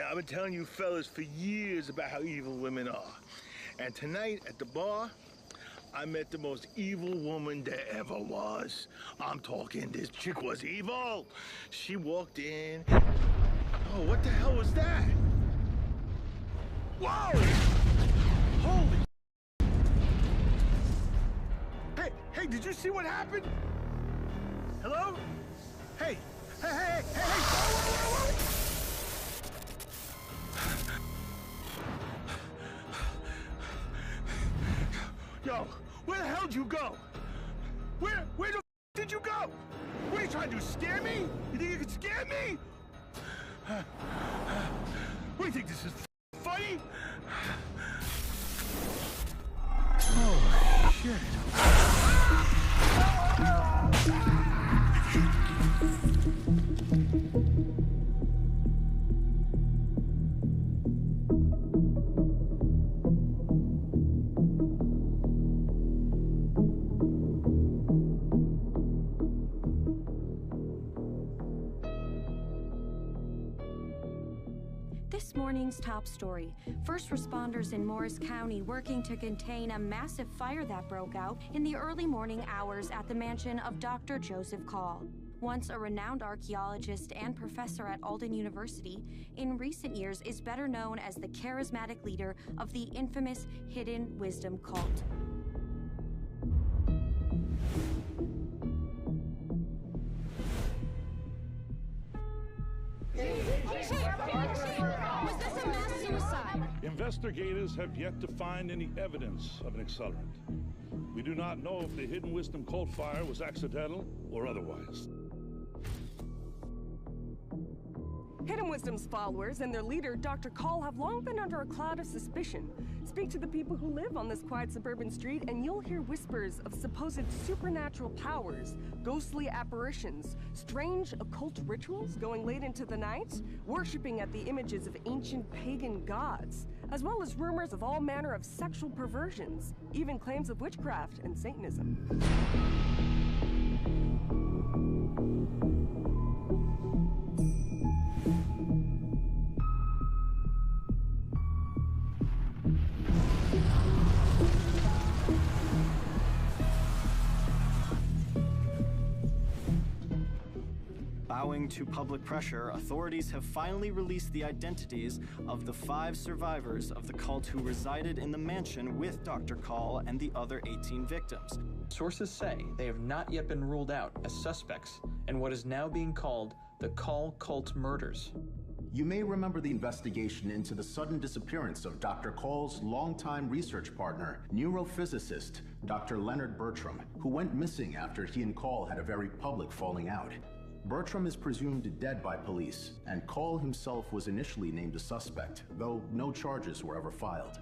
Now, I've been telling you fellas for years about how evil women are. And tonight at the bar, I met the most evil woman there ever was. I'm talking, this chick was evil. She walked in. Oh, what the hell was that? Whoa! Holy. Hey, did you see what happened? Hello? Hey. Whoa. Yo, where the hell did you go? Where the did you go? What are you trying to do, scare me? You think you can scare me? What do you think, this is funny? Oh, shit. This morning's top story. First responders in Morris County working to contain a massive fire that broke out in the early morning hours at the mansion of Dr. Joseph Call. Once a renowned archaeologist and professor at Alden University, in recent years is better known as the charismatic leader of the infamous Hidden Wisdom cult. Was this a mass suicide? Investigators have yet to find any evidence of an accelerant. We do not know if the Hidden Wisdom cult fire was accidental or otherwise. Hidden Wisdom's followers and their leader, Dr. Call, have long been under a cloud of suspicion. Speak to the people who live on this quiet suburban street and you'll hear whispers of supposed supernatural powers, ghostly apparitions, strange occult rituals going late into the night, worshipping at the images of ancient pagan gods, as well as rumors of all manner of sexual perversions, even claims of witchcraft and Satanism. Bowing to public pressure, authorities have finally released the identities of the 5 survivors of the cult who resided in the mansion with Dr. Call and the other 18 victims. Sources say they have not yet been ruled out as suspects in what is now being called the Call cult murders. You may remember the investigation into the sudden disappearance of Dr. Call's longtime research partner, neurophysicist Dr. Leonard Bertram, who went missing after he and Call had a very public falling out. Bertram is presumed dead by police, and Call himself was initially named a suspect, though no charges were ever filed.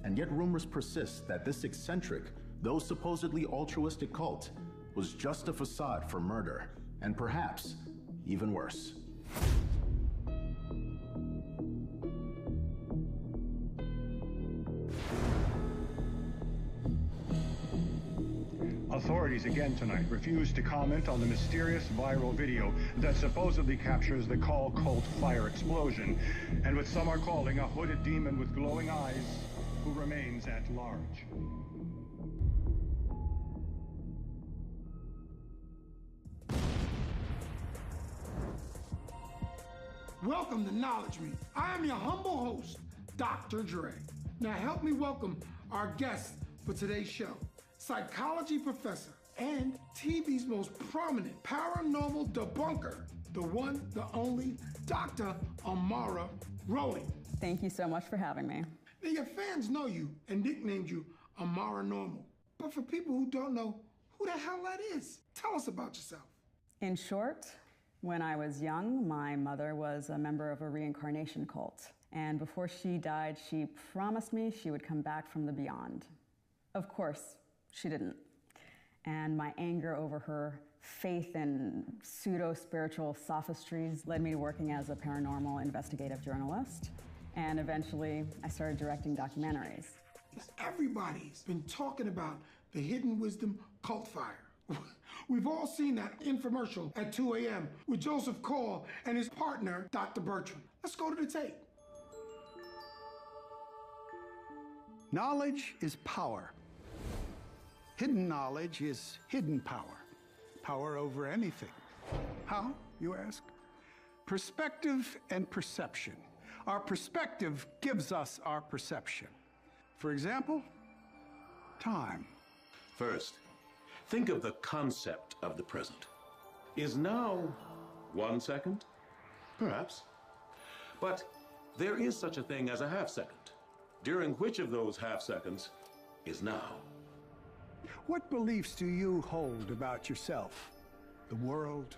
And yet rumors persist that this eccentric, though supposedly altruistic cult, was just a facade for murder, and perhaps even worse. Authorities again tonight refused to comment on the mysterious viral video that supposedly captures the Call cult fire explosion, and what some are calling a hooded demon with glowing eyes who remains at large. Welcome to Knowledge Me. I am your humble host, Dr. Dre. Now help me welcome our guest for today's show. Psychology professor and TV's most prominent paranormal debunker, the one, the only, Dr. Amara Rowley. Thank you so much for having me. Now, your fans know you and nicknamed you Amara Normal. But for people who don't know who the hell that is, tell us about yourself. In short, when I was young, my mother was a member of a reincarnation cult. And before she died, she promised me she would come back from the beyond. Of course, she didn't. And my anger over her faith in pseudo-spiritual sophistries led me to working as a paranormal investigative journalist. And eventually, I started directing documentaries. Everybody's been talking about the Hidden Wisdom cult fire. We've all seen that infomercial at 2 a.m. with Joseph Call and his partner, Dr. Bertram. Let's go to the tape. Knowledge is power. Hidden knowledge is hidden power. Power over anything. How, you ask? Perspective and perception. Our perspective gives us our perception. For example, time. First, think of the concept of the present. Is now 1 second? Perhaps. But there is such a thing as a half second, during which of those half seconds is now. What beliefs do you hold about yourself, the world,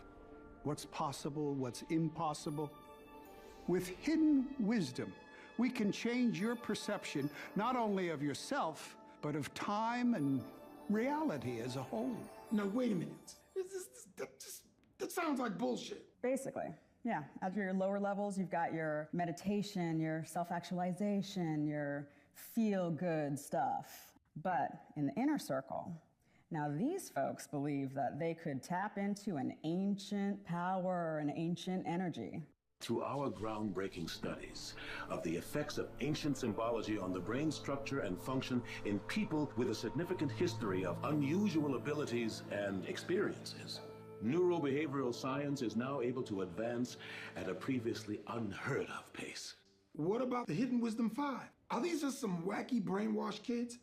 what's possible, what's impossible? With hidden wisdom, we can change your perception not only of yourself, but of time and reality as a whole. Now, wait a minute. That sounds like bullshit. Basically, yeah. At your lower levels, you've got your meditation, your self-actualization, your feel-good stuff. But in the inner circle, now these folks believe that they could tap into an ancient power, an ancient energy. Through our groundbreaking studies of the effects of ancient symbology on the brain structure and function in people with a significant history of unusual abilities and experiences, neurobehavioral science is now able to advance at a previously unheard of pace. What about the Hidden Wisdom 5? Are these just some wacky brainwashed kids?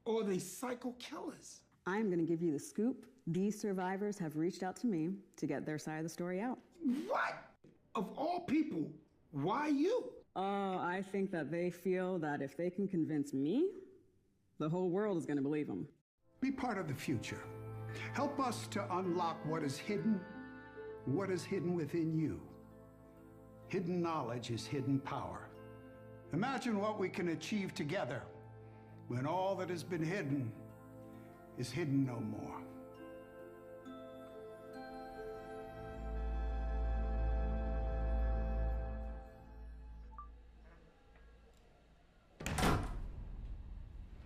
Or are they psycho killers? I'm going to give you the scoop. These survivors have reached out to me to get their side of the story out. What? Of all people, why you? I think that they feel that if they can convince me, the whole world is going to believe them. Be part of the future. Help us to unlock what is hidden within you. Hidden knowledge is hidden power. Imagine what we can achieve together when all that has been hidden is hidden no more.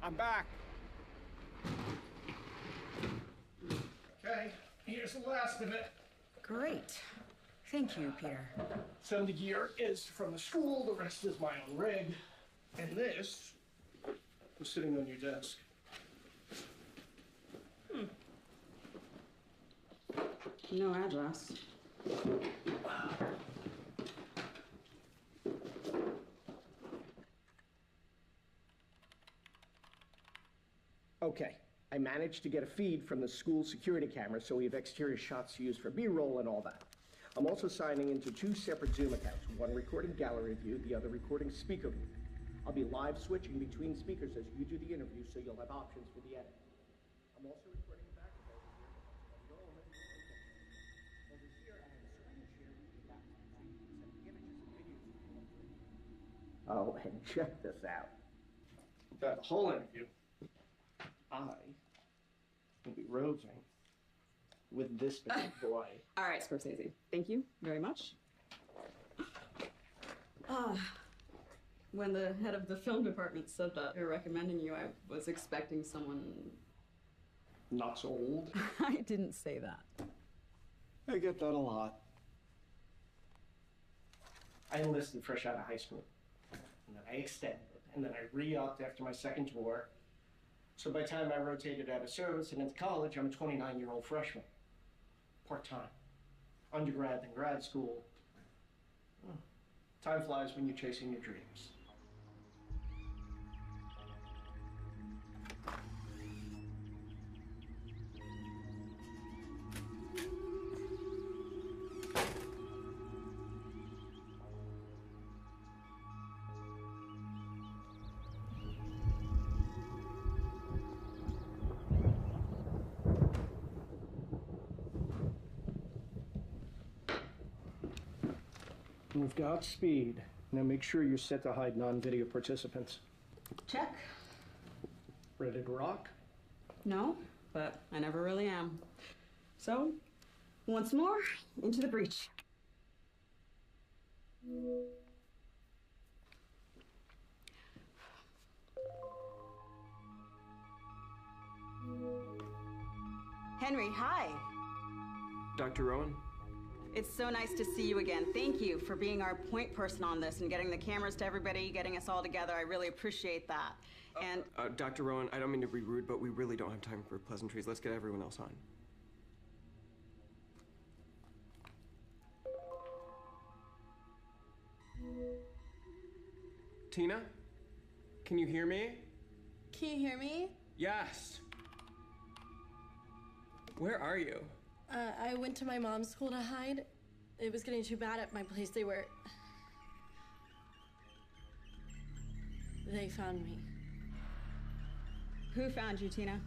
I'm back. Okay, here's the last of it. Great. Thank you, Peter. Some of the gear is from the school, the rest is my own rig. And this was sitting on your desk. No address. Okay, I managed to get a feed from the school security camera, so we have exterior shots to use for B-roll and all that. I'm also signing into 2 separate Zoom accounts, one recording gallery view, the other recording speaker view. I'll be live switching between speakers as you do the interview, so you'll have options for the edit. I'm also recording the back of over here. Over here, I have a screen share with the back, so you can send images and videos. Oh, and check this out. That whole interview, I will be roving with this big boy. All right, Scorsese. Thank you very much. When the head of the film department said that they're recommending you, I was expecting someone... Not so old. I didn't say that. I get that a lot. I enlisted fresh out of high school. And then I extended. And then I re-upped after my second tour. So by the time I rotated out of service and into college, I'm a 29-year-old freshman. Part-time. Undergrad, then grad school. Time flies when you're chasing your dreams. We've got speed. Now make sure you're set to hide non-video participants. Check. Ready to rock? No, but I never really am. So, once more, into the breach. Henry, hi. Dr. Rowan? It's so nice to see you again. Thank you for being our point person on this and getting the cameras to everybody, getting us all together. I really appreciate that. And Dr. Rowan, I don't mean to be rude, but we really don't have time for pleasantries. Let's get everyone else on. Tina? Can you hear me? Can you hear me? Yes. Where are you? I went to my mom's school to hide. It was getting too bad at my place. They found me. Who found you, Tina?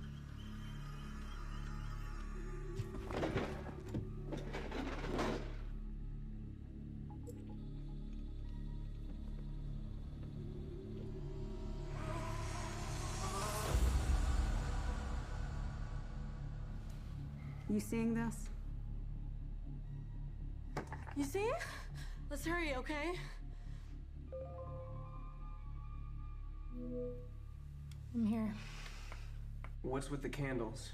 You seeing this? You see? Let's hurry, okay? I'm here. What's with the candles?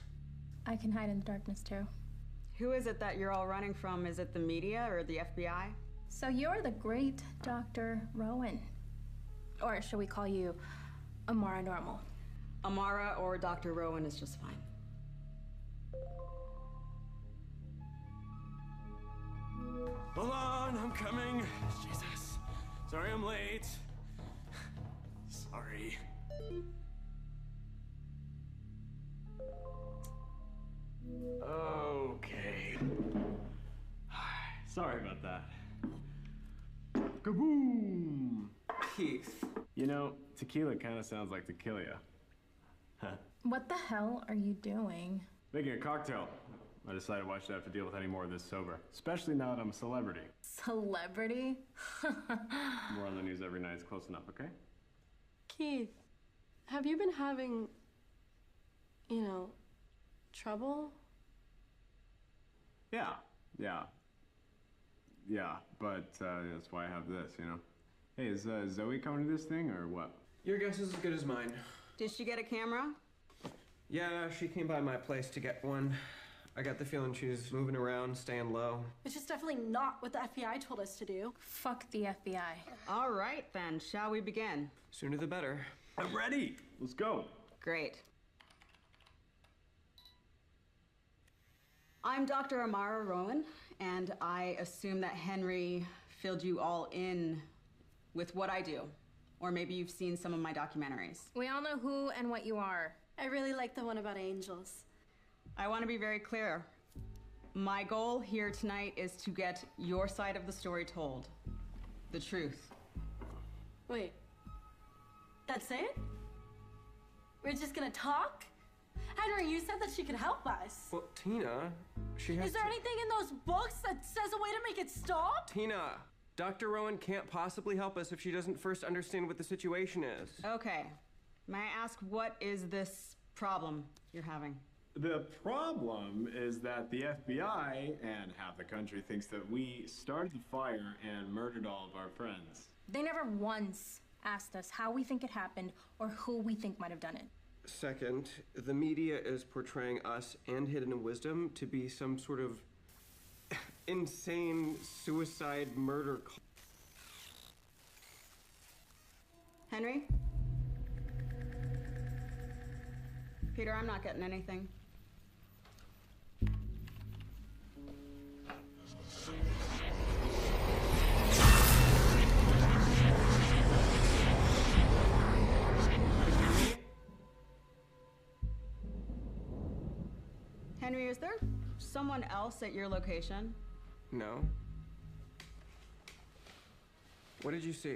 I can hide in the darkness too. Who is it that you're all running from? Is it the media or the FBI? So you're the great Dr. Rowan. Or should we call you Amara Normal? Amara or Dr. Rowan is just fine. Hold on, I'm coming. Jesus. Sorry I'm late. Sorry. Okay. Sorry about that. Kaboom! Keith. You know, tequila kind of sounds like tequila. Huh. What the hell are you doing? Making a cocktail. I decided why should I have to deal with any more of this sober? Especially now that I'm a celebrity. Celebrity? More on the news every night is close enough, okay? Keith, have you been having, trouble? Yeah, but that's why I have this, you know? Hey, is Zoe coming to this thing, or what? Your guess is as good as mine. Did she get a camera? Yeah, she came by my place to get one. I got the feeling she's moving around, staying low. Which is definitely not what the FBI told us to do. Fuck the FBI. All right, then. Shall we begin? Sooner the better. I'm ready. Let's go. Great. I'm Dr. Amara Rowan, and I assume that Henry filled you all in with what I do. Or maybe you've seen some of my documentaries. We all know who and what you are. I really like the one about angels. I want to be very clear. My goal here tonight is to get your side of the story told. The truth. Wait. That's it? We're just gonna talk? Henry, you said that she could help us. Well, Tina, she has Is there anything in those books that says a way to make it stop? Tina, Dr. Rowan can't possibly help us if she doesn't first understand what the situation is. Okay. May I ask, what is this problem you're having? The problem is that the FBI and half the country thinks that we started the fire and murdered all of our friends. They never once asked us how we think it happened or who we think might have done it. Second, the media is portraying us and Hidden Wisdom to be some sort of insane suicide murder cult. Henry? Peter, I'm not getting anything. Henry, is there someone else at your location? No. What did you see?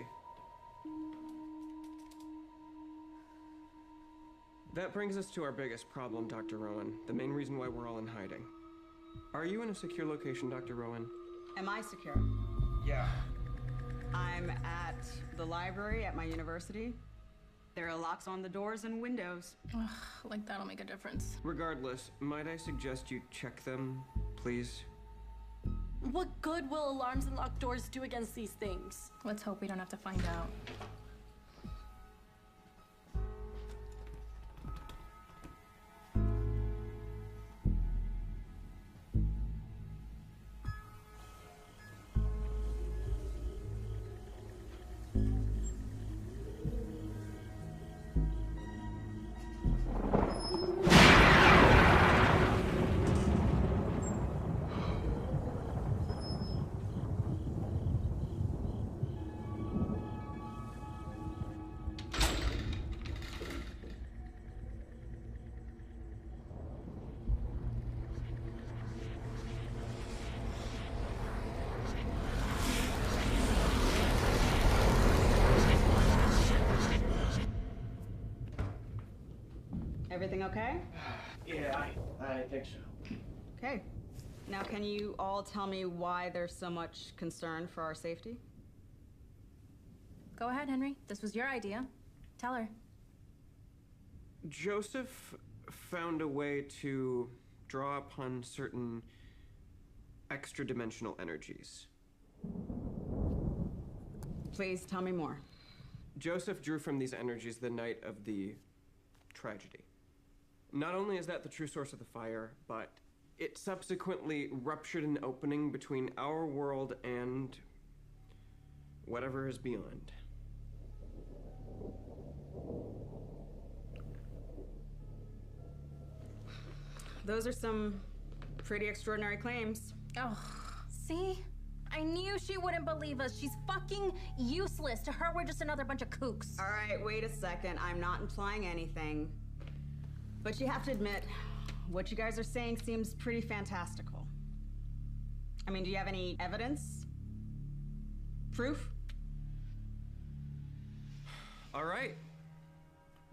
That brings us to our biggest problem, Dr. Rowan. The main reason why we're all in hiding. Are you in a secure location, Dr. Rowan? Am I secure? Yeah. I'm at the library at my university. There are locks on the doors and windows. Ugh, like that'll make a difference. Regardless, might I suggest you check them, please? What good will alarms and locked doors do against these things? Let's hope we don't have to find out. Everything okay? Yeah, I think so. Okay. Now, can you all tell me why there's so much concern for our safety? Go ahead, Henry. This was your idea. Tell her. Joseph found a way to draw upon certain extra-dimensional energies. Please tell me more. Joseph drew from these energies the night of the tragedy. Not only is that the true source of the fire, but it subsequently ruptured an opening between our world and whatever is beyond. Those are some pretty extraordinary claims. Oh, see? I knew she wouldn't believe us. She's fucking useless. To her, we're just another bunch of kooks. All right, wait a second. I'm not implying anything. But you have to admit, what you guys are saying seems pretty fantastical. I mean, do you have any evidence? Proof? All right.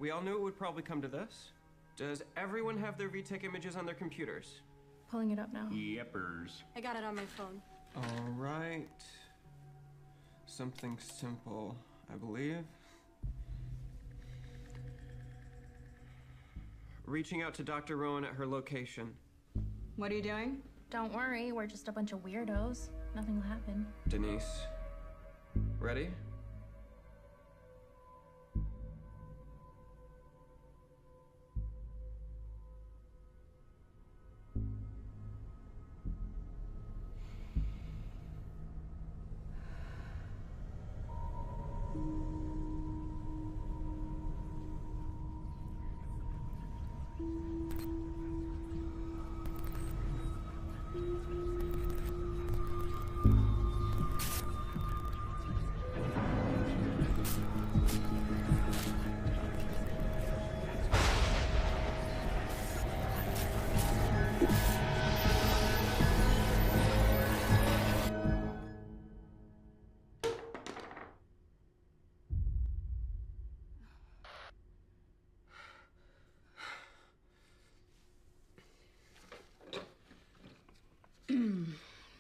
We all knew it would probably come to this. Does everyone have their VTech images on their computers? Pulling it up now. Yepers. I got it on my phone. All right. Something simple, I believe. Reaching out to Dr. Rowan at her location. What are you doing? Don't worry, we're just a bunch of weirdos. Nothing will happen. Denise. Ready?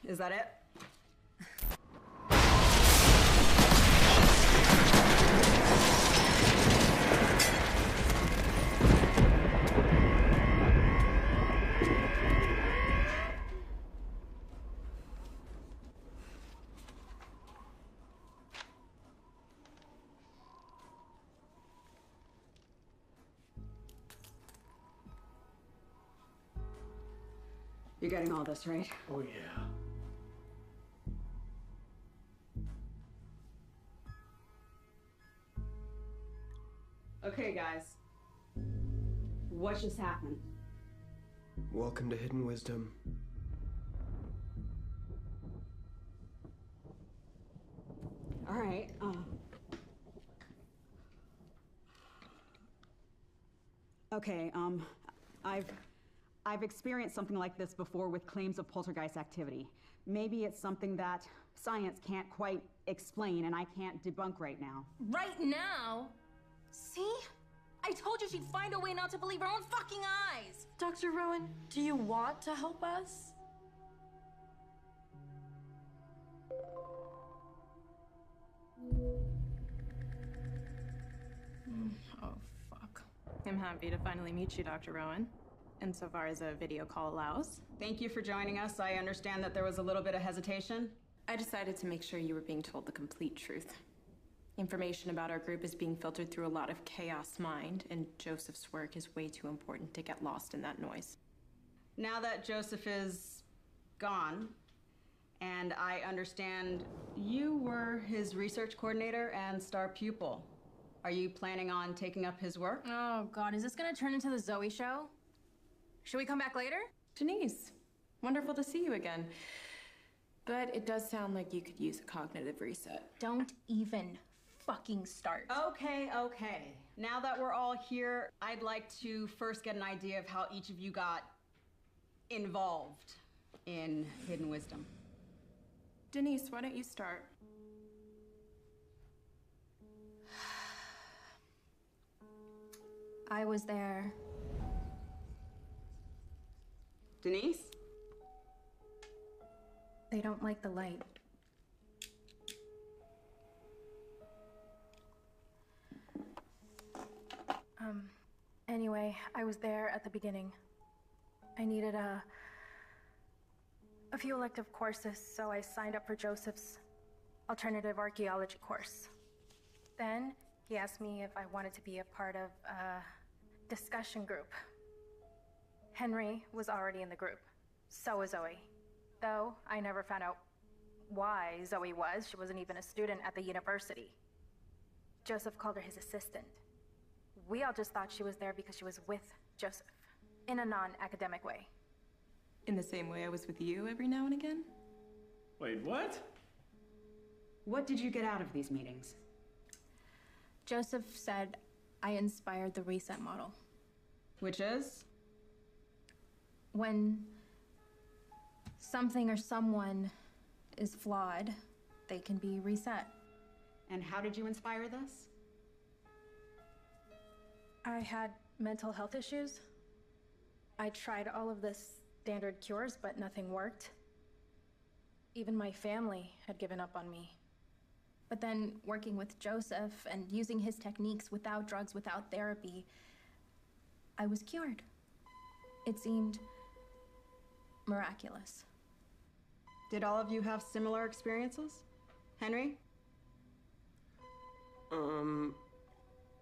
Is that it? You're getting all this, right? Oh, yeah. Okay, guys. What just happened? Welcome to Hidden Wisdom. All right. Okay. I've experienced something like this before with claims of poltergeist activity. Maybe it's something that science can't quite explain and I can't debunk right now. Right now? See? I told you she'd find a way not to believe her own fucking eyes! Dr. Rowan, do you want to help us? Oh, fuck. I'm happy to finally meet you, Dr. Rowan. Insofar as a video call allows. Thank you for joining us. I understand that there was a little bit of hesitation. I decided to make sure you were being told the complete truth. Information about our group is being filtered through a lot of chaos mind, and Joseph's work is way too important to get lost in that noise. Now that Joseph is gone, and I understand you were his research coordinator and star pupil, are you planning on taking up his work? Oh, God, is this gonna turn into the Zoe show? Should we come back later? Denise, wonderful to see you again. But it does sound like you could use a cognitive reset. Don't even fucking start. Okay. Now that we're all here, I'd like to first get an idea of how each of you got involved in Hidden Wisdom. Denise, why don't you start? I was there Denise? They don't like the light. Anyway, I was there at the beginning. I needed a few elective courses, so I signed up for Joseph's alternative archaeology course. Then he asked me if I wanted to be a part of a discussion group. Henry was already in the group. So was Zoe. Though I never found out why Zoe was. She wasn't even a student at the university. Joseph called her his assistant. We all just thought she was there because she was with Joseph, in a non-academic way. In the same way I was with you every now and again? Wait, what? What did you get out of these meetings? Joseph said I inspired the reset model. Which is? When something or someone is flawed, they can be reset. And how did you inspire this? I had mental health issues. I tried all of the standard cures, but nothing worked. Even my family had given up on me. But then working with Joseph and using his techniques without drugs, without therapy, I was cured. It seemed miraculous. Did all of you have similar experiences? Henry?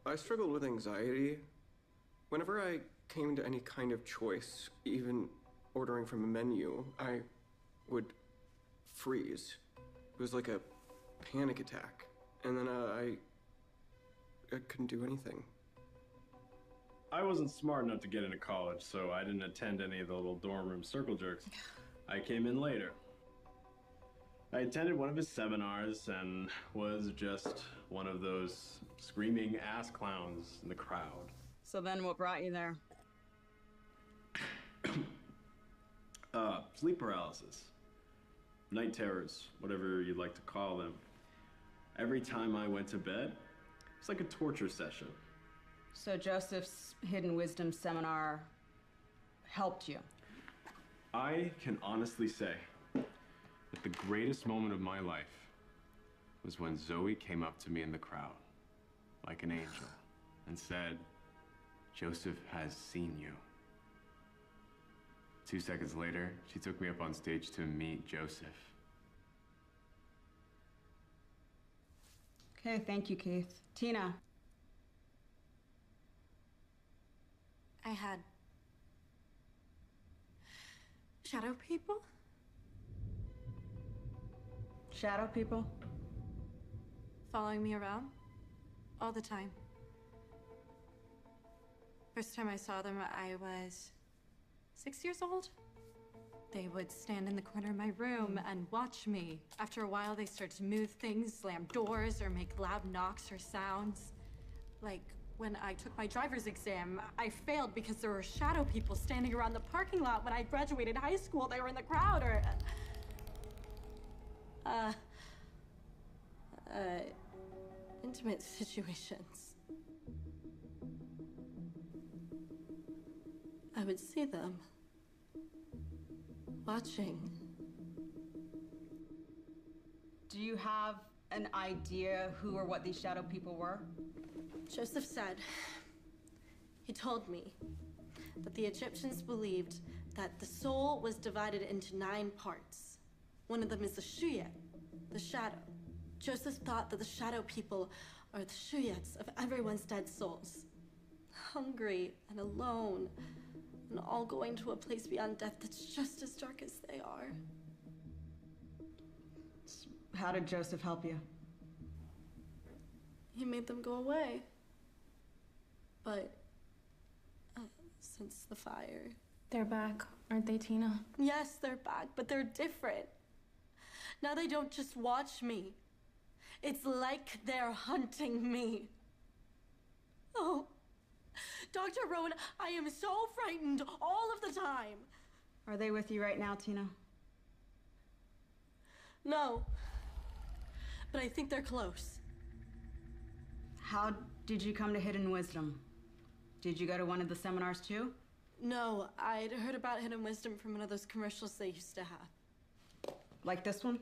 I struggled with anxiety. Whenever I came to any kind of choice, even ordering from a menu, I would freeze. It was like a panic attack. And then I couldn't do anything. I wasn't smart enough to get into college, so I didn't attend any of the little dorm room circle jerks. I came in later. I attended one of his seminars and was just one of those screaming ass clowns in the crowd. So then what brought you there? Sleep paralysis. Night terrors, whatever you'd like to call them. Every time I went to bed, it's like a torture session. So Joseph's Hidden Wisdom seminar helped you? I can honestly say that the greatest moment of my life was when Zoe came up to me in the crowd, like an angel, and said, "Joseph has seen you." 2 seconds later, she took me up on stage to meet Joseph. Okay, thank you, Keith. Tina? I had shadow people. Shadow people? Following me around all the time. First time I saw them, I was 6 years old. They would stand in the corner of my room and watch me. After a while, they started to move things, slam doors, or make loud knocks or sounds. Like when I took my driver's exam, I failed because there were shadow people standing around the parking lot when I graduated high school. They were in the crowd, or intimate situations. I would see them watching. Do you have an idea who or what these shadow people were? Joseph said, he told me that the Egyptians believed that the soul was divided into 9 parts. One of them is the shuyet, the shadow. Joseph thought that the shadow people are the shuyets of everyone's dead souls. Hungry and alone, and all going to a place beyond death that's just as dark as they are. How did Joseph help you? He made them go away. But since the fire... They're back, aren't they, Tina? Yes, they're back, but they're different. Now they don't just watch me. It's like they're hunting me. Oh, Dr. Rowan, I am so frightened all of the time. Are they with you right now, Tina? No, but I think they're close. How did you come to Hidden Wisdom? Did you go to one of the seminars too? No, I'd heard about Hidden Wisdom from one of those commercials they used to have. Like this one?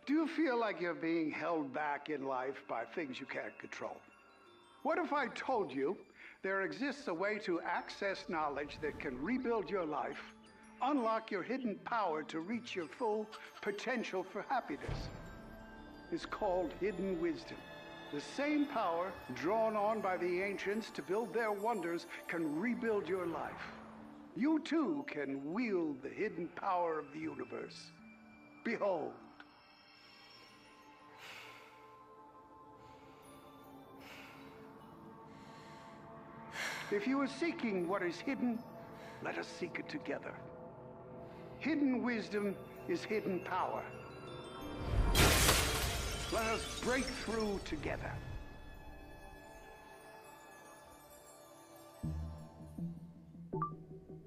Do you feel like you're being held back in life by things you can't control? What if I told you there exists a way to access knowledge that can rebuild your life, unlock your hidden power to reach your full potential for happiness? It's called hidden wisdom. The same power drawn on by the ancients to build their wonders can rebuild your life. You too can wield the hidden power of the universe. Behold. If you are seeking what is hidden, let us seek it together. Hidden wisdom is hidden power. Let us break through together.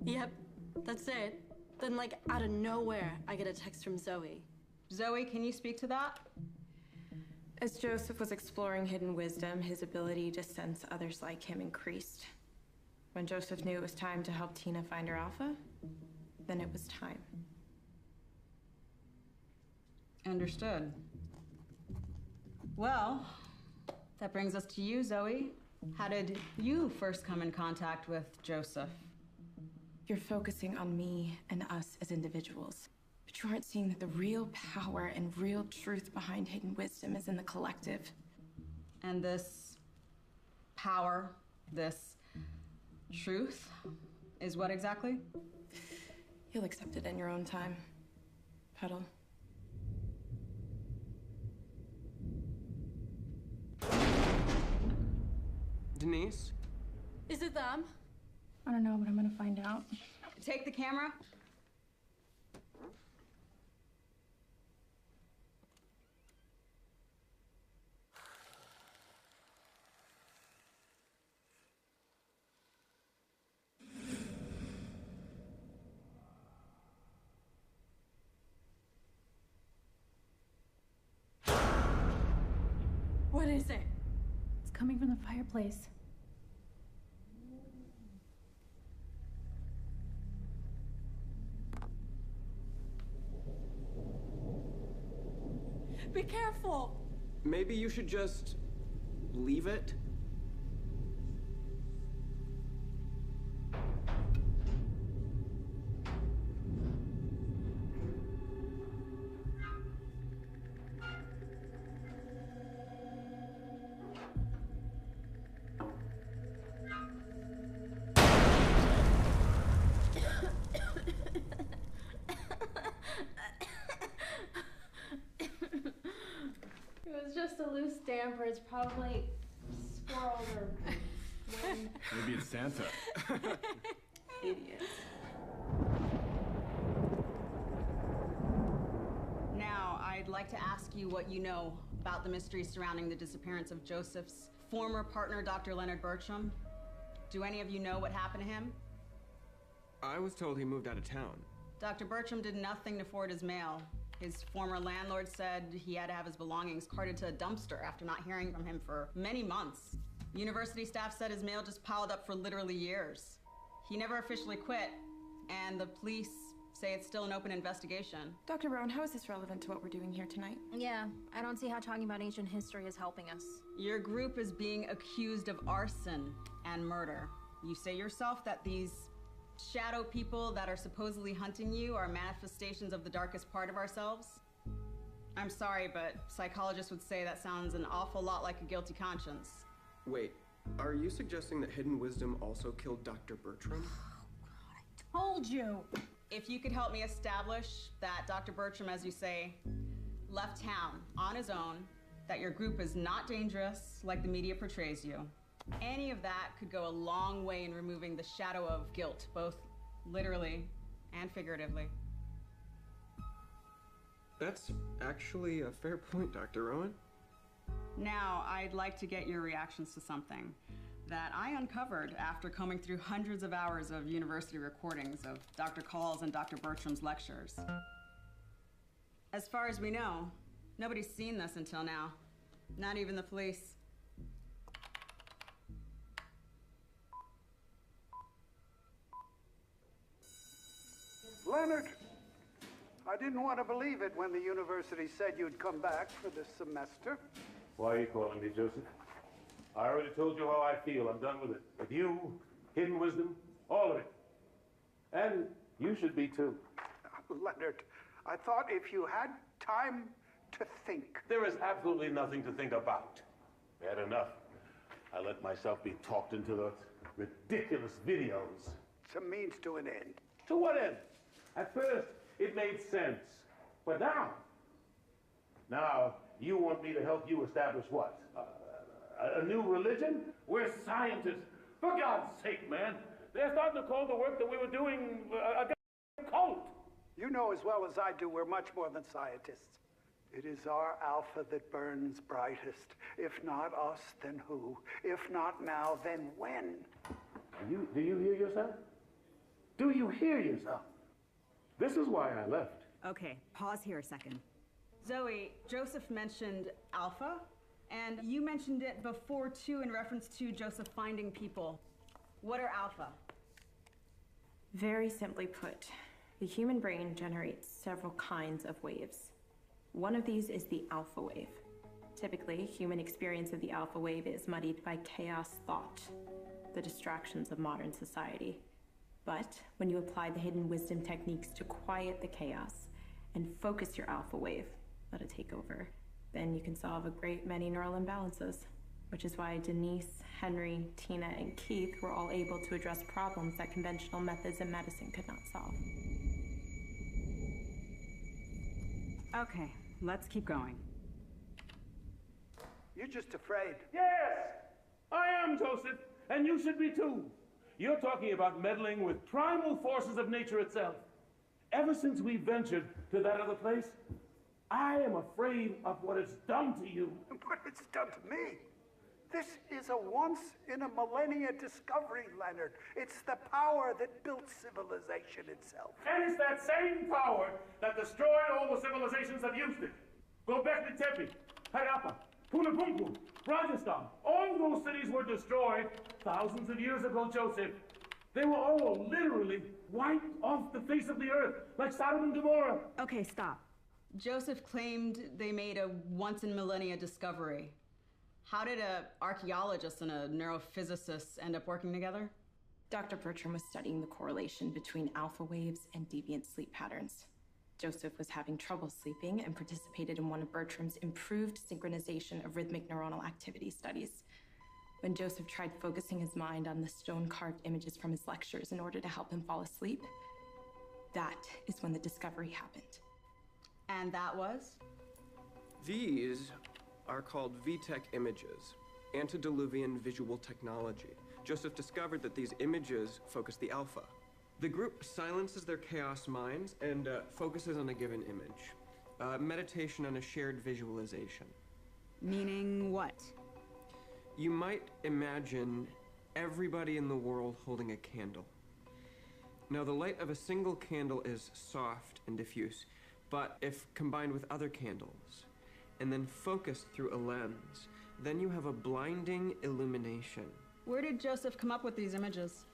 Yep, that's it. Then, like, out of nowhere, I get a text from Zoe. Zoe, can you speak to that? As Joseph was exploring hidden wisdom, his ability to sense others like him increased. When Joseph knew it was time to help Tina find her alpha, then it was time. Understood. Well, that brings us to you, Zoe. How did you first come in contact with Joseph? You're focusing on me and us as individuals, but you aren't seeing that the real power and real truth behind hidden wisdom is in the collective. And this power, this truth, is what exactly? You'll accept it in your own time. Petal. Denise? Is it them? I don't know, but I'm gonna find out. Take the camera. What is it? It's coming from the fireplace. Be careful! Maybe you should just leave it? It was just a loose damper. It's probably squirrels or wind. Maybe it's Santa. Idiot. Now, I'd like to ask you what you know about the mystery surrounding the disappearance of Joseph's former partner, Dr. Leonard Bertram. Do any of you know what happened to him? I was told he moved out of town. Dr. Bertram did nothing to forward his mail. His former landlord said he had to have his belongings carted to a dumpster after not hearing from him for many months. University staff said his mail just piled up for literally years. He never officially quit, and the police say it's still an open investigation. Dr. Rowan, how is this relevant to what we're doing here tonight? Yeah, I don't see how talking about ancient history is helping us. Your group is being accused of arson and murder. You say yourself that these shadow people that are supposedly hunting you are manifestations of the darkest part of ourselves? I'm sorry, but psychologists would say that sounds an awful lot like a guilty conscience. Wait, are you suggesting that Hidden Wisdom also killed Dr. Bertram? Told you! If you could help me establish that Dr. Bertram, as you say, left town on his own, that your group is not dangerous like the media portrays you, any of that could go a long way in removing the shadow of guilt, both literally and figuratively. That's actually a fair point, Dr. Rowan. Now, I'd like to get your reactions to something that I uncovered after combing through hundreds of hours of university recordings of Dr. Call's and Dr. Bertram's lectures. As far as we know, nobody's seen this until now, not even the police. Leonard, I didn't want to believe it when the university said you'd come back for this semester. Why are you calling me, Joseph? I already told you how I feel. I'm done with it. With you, Hidden Wisdom, all of it. And you should be too. Leonard, I thought if you had time to think. There is absolutely nothing to think about. Bad enough. I let myself be talked into those ridiculous videos. It's a means to an end. To what end? At first, it made sense. But now, you want me to help you establish what? A new religion? We're scientists. For God's sake, man. They're starting to call the work that we were doing a cult. You know as well as I do, we're much more than scientists. It is our alpha that burns brightest. If not us, then who? If not now, then when? Do you hear yourself? Do you hear yourself? This is why I left. Okay, pause here a second. Zoe, Joseph mentioned Alpha, and you mentioned it before too in reference to Joseph finding people. What are Alpha? Very simply put, the human brain generates several kinds of waves. One of these is the alpha wave. Typically, human experience of the alpha wave is muddied by chaos thought, the distractions of modern society. But when you apply the hidden wisdom techniques to quiet the chaos and focus your alpha wave, let it take over, then you can solve a great many neural imbalances, which is why Denise, Henry, Tina, and Keith were all able to address problems that conventional methods in medicine could not solve. Okay, let's keep going. You're just afraid. Yes! I am, Joseph, and you should be too. You're talking about meddling with primal forces of nature itself. Ever since we ventured to that other place, I am afraid of what it's done to you. What it's done to me? This is a once-in-a-millennia discovery, Leonard. It's the power that built civilization itself. And it's that same power that destroyed all the civilizations that used it. Göbekli Tepe, Harappa, Punapumpu, Rajasthan. All those cities were destroyed thousands of years ago, Joseph. They were all literally wiped off the face of the earth, like Sodom and Gomorrah. Okay, stop. Joseph claimed they made a once-in-millennia discovery. How did an archaeologist and a neurophysicist end up working together? Dr. Bertram was studying the correlation between alpha waves and deviant sleep patterns. Joseph was having trouble sleeping and participated in one of Bertram's improved synchronization of rhythmic neuronal activity studies. When Joseph tried focusing his mind on the stone-carved images from his lectures in order to help him fall asleep, that is when the discovery happened. And that was? These are called VTech images, antediluvian visual technology. Joseph discovered that these images focus the alpha. The group silences their chaos minds and focuses on a given image. Meditation on a shared visualization. Meaning what? You might imagine everybody in the world holding a candle. Now, the light of a single candle is soft and diffuse, but if combined with other candles, and then focused through a lens, then you have a blinding illumination. Where did Joseph come up with these images?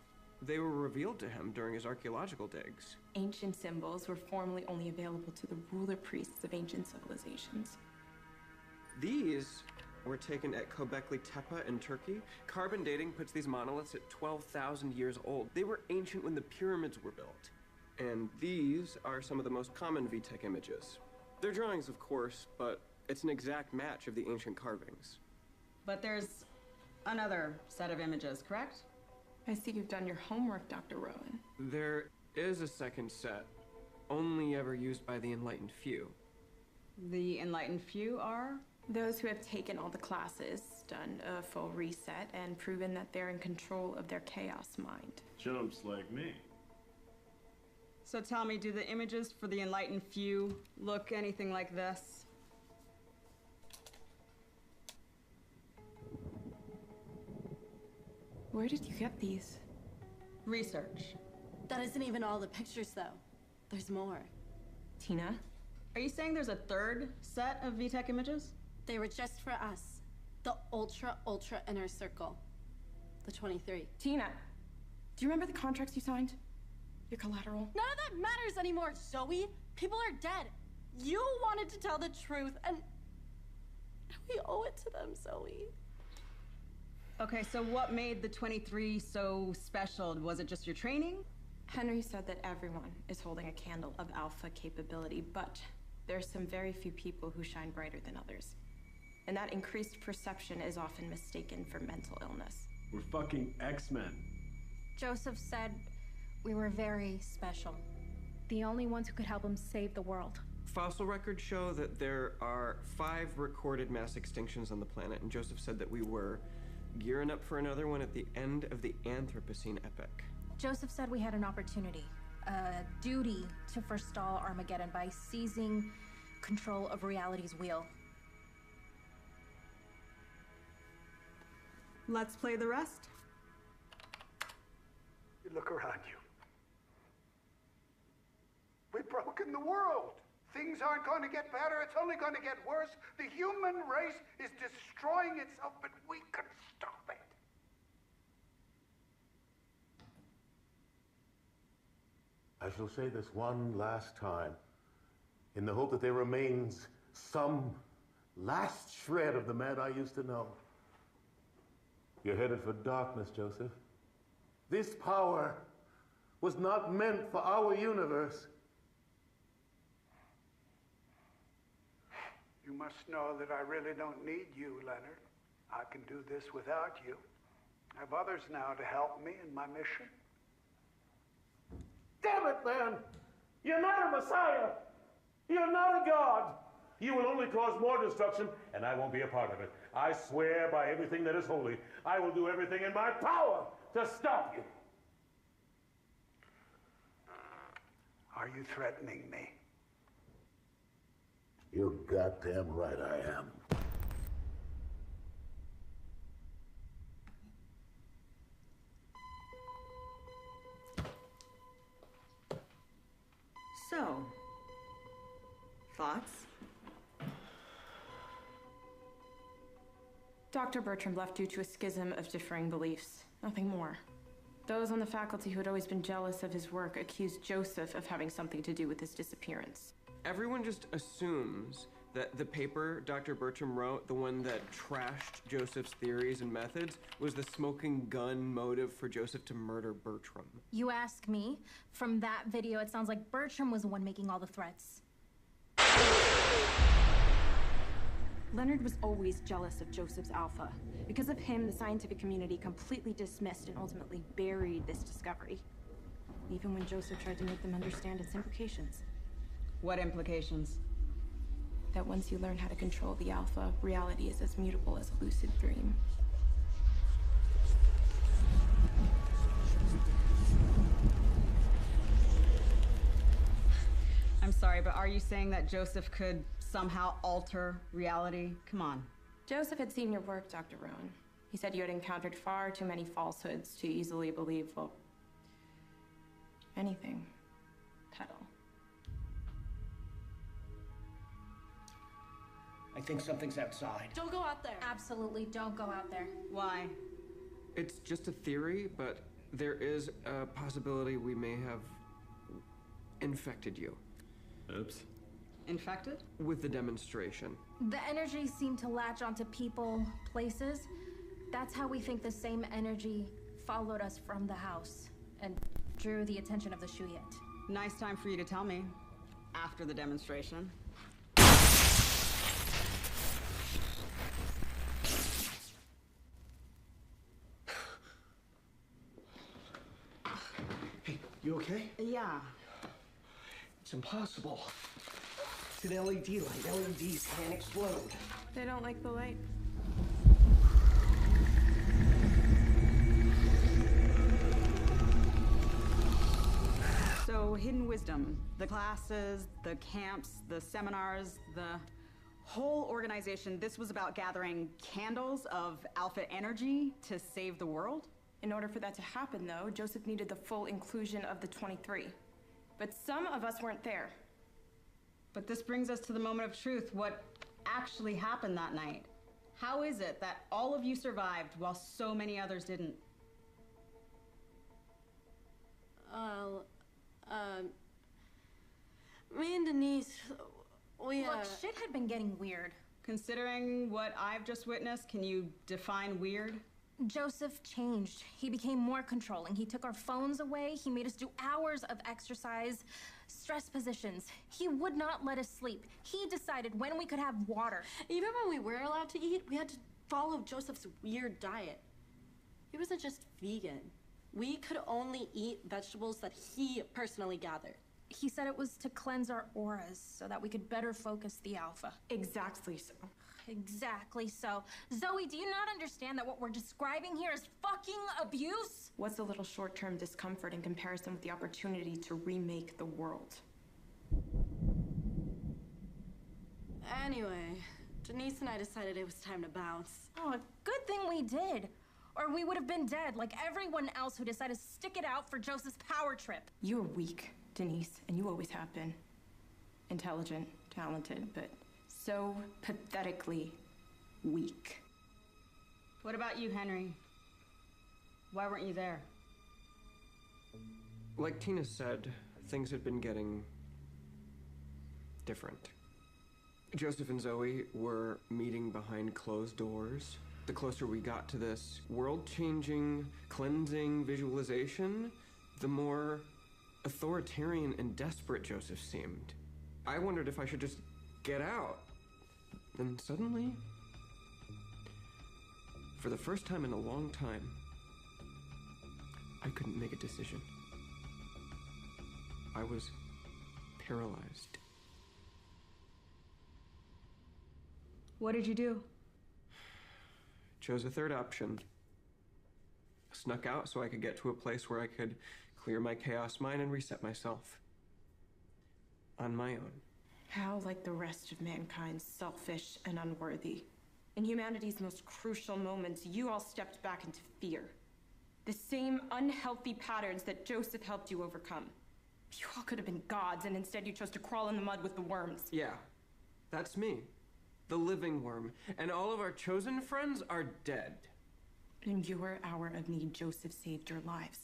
They were revealed to him during his archaeological digs. Ancient symbols were formerly only available to the ruler priests of ancient civilizations. These were taken at Göbekli Tepe in Turkey. Carbon dating puts these monoliths at 12,000 years old. They were ancient when the pyramids were built. And these are some of the most common VTech images. They're drawings, of course, but it's an exact match of the ancient carvings. But there's another set of images, correct? I see you've done your homework, Dr. Rowan. There is a second set, only ever used by the enlightened few. The enlightened few are? Those who have taken all the classes, done a full reset, and proven that they're in control of their chaos mind. Chumps like me. So tell me, do the images for the enlightened few look anything like this? Where did you get these? Research. That isn't even all the pictures, though. There's more. Tina? Are you saying there's a third set of VTech images? They were just for us. The ultra inner circle. The 23. Tina, do you remember the contracts you signed? You're collateral. None of that matters anymore, Zoe. People are dead. You wanted to tell the truth, and we owe it to them, Zoe. Okay, so what made the 23 so special? Was it just your training? Henry said that everyone is holding a candle of alpha capability, but there are some very few people who shine brighter than others. And that increased perception is often mistaken for mental illness. We're fucking X-Men. Joseph said we were very special. The only ones who could help him save the world. Fossil records show that there are 5 recorded mass extinctions on the planet, and Joseph said that we were gearing up for another one at the end of the Anthropocene epoch. Joseph said we had an opportunity, a duty to forestall Armageddon by seizing control of reality's wheel. Let's play the rest. You look around you. We've broken the world. Things aren't going to get better. It's only going to get worse. The human race is destroying itself, but we can stop it. I shall say this one last time, in the hope that there remains some last shred of the man I used to know. You're headed for darkness, Joseph. This power was not meant for our universe. You must know that I really don't need you, Leonard. I can do this without you. I have others now to help me in my mission. Damn it, man! You're not a messiah! You're not a god! You will only cause more destruction, and I won't be a part of it. I swear by everything that is holy, I will do everything in my power to stop you. Are you threatening me? You're goddamn right I am. So, thoughts? Dr. Bertram left due to a schism of differing beliefs. Nothing more. Those on the faculty who had always been jealous of his work accused Joseph of having something to do with his disappearance. Everyone just assumes that the paper Dr. Bertram wrote, the one that trashed Joseph's theories and methods, was the smoking gun motive for Joseph to murder Bertram. You ask me, from that video, it sounds like Bertram was the one making all the threats. Leonard was always jealous of Joseph's alpha. Because of him, the scientific community completely dismissed and ultimately buried this discovery. Even when Joseph tried to make them understand its implications. What implications? That once you learn how to control the alpha, reality is as mutable as a lucid dream. I'm sorry, but are you saying that Joseph could somehow alter reality? Come on. Joseph had seen your work, Dr. Rowan. He said you had encountered far too many falsehoods to easily believe, well, anything at all. I think something's outside. Don't go out there. Absolutely, don't go out there. Why? It's just a theory, but there is a possibility we may have infected you. Oops. Infected? With the demonstration. The energy seemed to latch onto people, places. That's how we think the same energy followed us from the house and drew the attention of the Shuyet. Nice time for you to tell me. After the demonstration. Hey, you okay? Yeah. It's impossible. It's an LED light. LEDs can't explode. They don't like the light. So, hidden wisdom. The classes, the camps, the seminars, the whole organization. This was about gathering candles of alpha energy to save the world? In order for that to happen, though, Joseph needed the full inclusion of the 23. But some of us weren't there. But this brings us to the moment of truth. What actually happened that night? How is it that all of you survived while so many others didn't? Me and Denise, we, Look, shit had been getting weird. Considering what I've just witnessed, can you define weird? Joseph changed. He became more controlling. He took our phones away. He made us do hours of exercise, stress positions. He would not let us sleep. He decided when we could have water. Even when we were allowed to eat, we had to follow Joseph's weird diet. He wasn't just vegan. We could only eat vegetables that he personally gathered. He said it was to cleanse our auras so that we could better focus the alpha. Exactly so. Exactly so. Zoe, do you not understand that what we're describing here is fucking abuse? What's a little short-term discomfort in comparison with the opportunity to remake the world? Anyway, Denise and I decided it was time to bounce. Oh, good thing we did. Or we would have been dead, like everyone else who decided to stick it out for Joseph's power trip. You're weak, Denise, and you always have been. Intelligent, talented, but so pathetically weak. What about you, Henry? Why weren't you there? Like Tina said, things had been getting different. Joseph and Zoe were meeting behind closed doors. The closer we got to this world-changing, cleansing visualization, the more authoritarian and desperate Joseph seemed. I wondered if I should just get out. Then suddenly, for the first time in a long time, I couldn't make a decision. I was paralyzed. What did you do? Chose a third option. Snuck out so I could get to a place where I could clear my chaos mind and reset myself. On my own. How like the rest of mankind, selfish and unworthy. In humanity's most crucial moments, you all stepped back into fear. The same unhealthy patterns that Joseph helped you overcome. You all could have been gods, and instead you chose to crawl in the mud with the worms. Yeah, that's me. The living worm. And all of our chosen friends are dead. In your hour of need, Joseph saved your lives.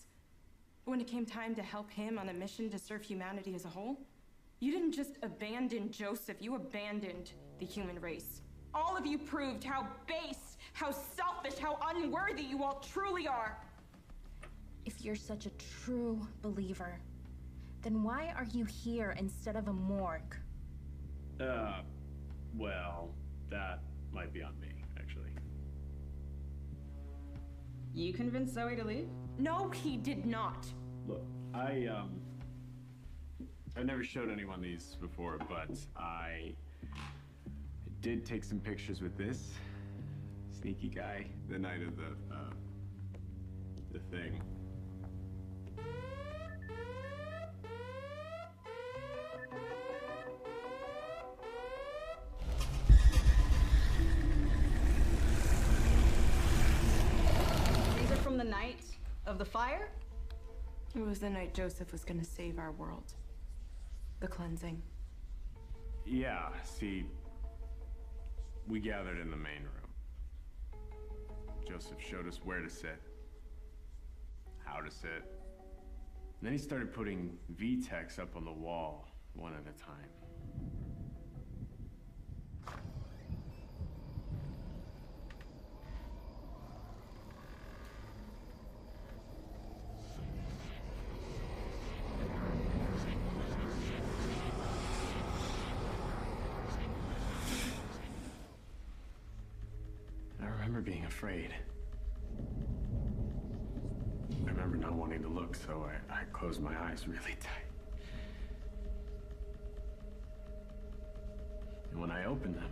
When it came time to help him on a mission to serve humanity as a whole, you didn't just abandon Joseph, you abandoned the human race. All of you proved how base, how selfish, how unworthy you all truly are. If you're such a true believer, then why are you here instead of a morgue? Well, that might be on me, actually. You convinced Zoe to leave? No, he did not. Look, I've never showed anyone these before, but I did take some pictures with this sneaky guy the night of the thing. From the night of the fire? It was the night Joseph was gonna save our world. The cleansing. Yeah, see, we gathered in the main room. Joseph showed us where to sit, how to sit. And then he started putting V-techs up on the wall, one at a time. Being afraid. I remember not wanting to look, so I closed my eyes really tight. And when I opened them,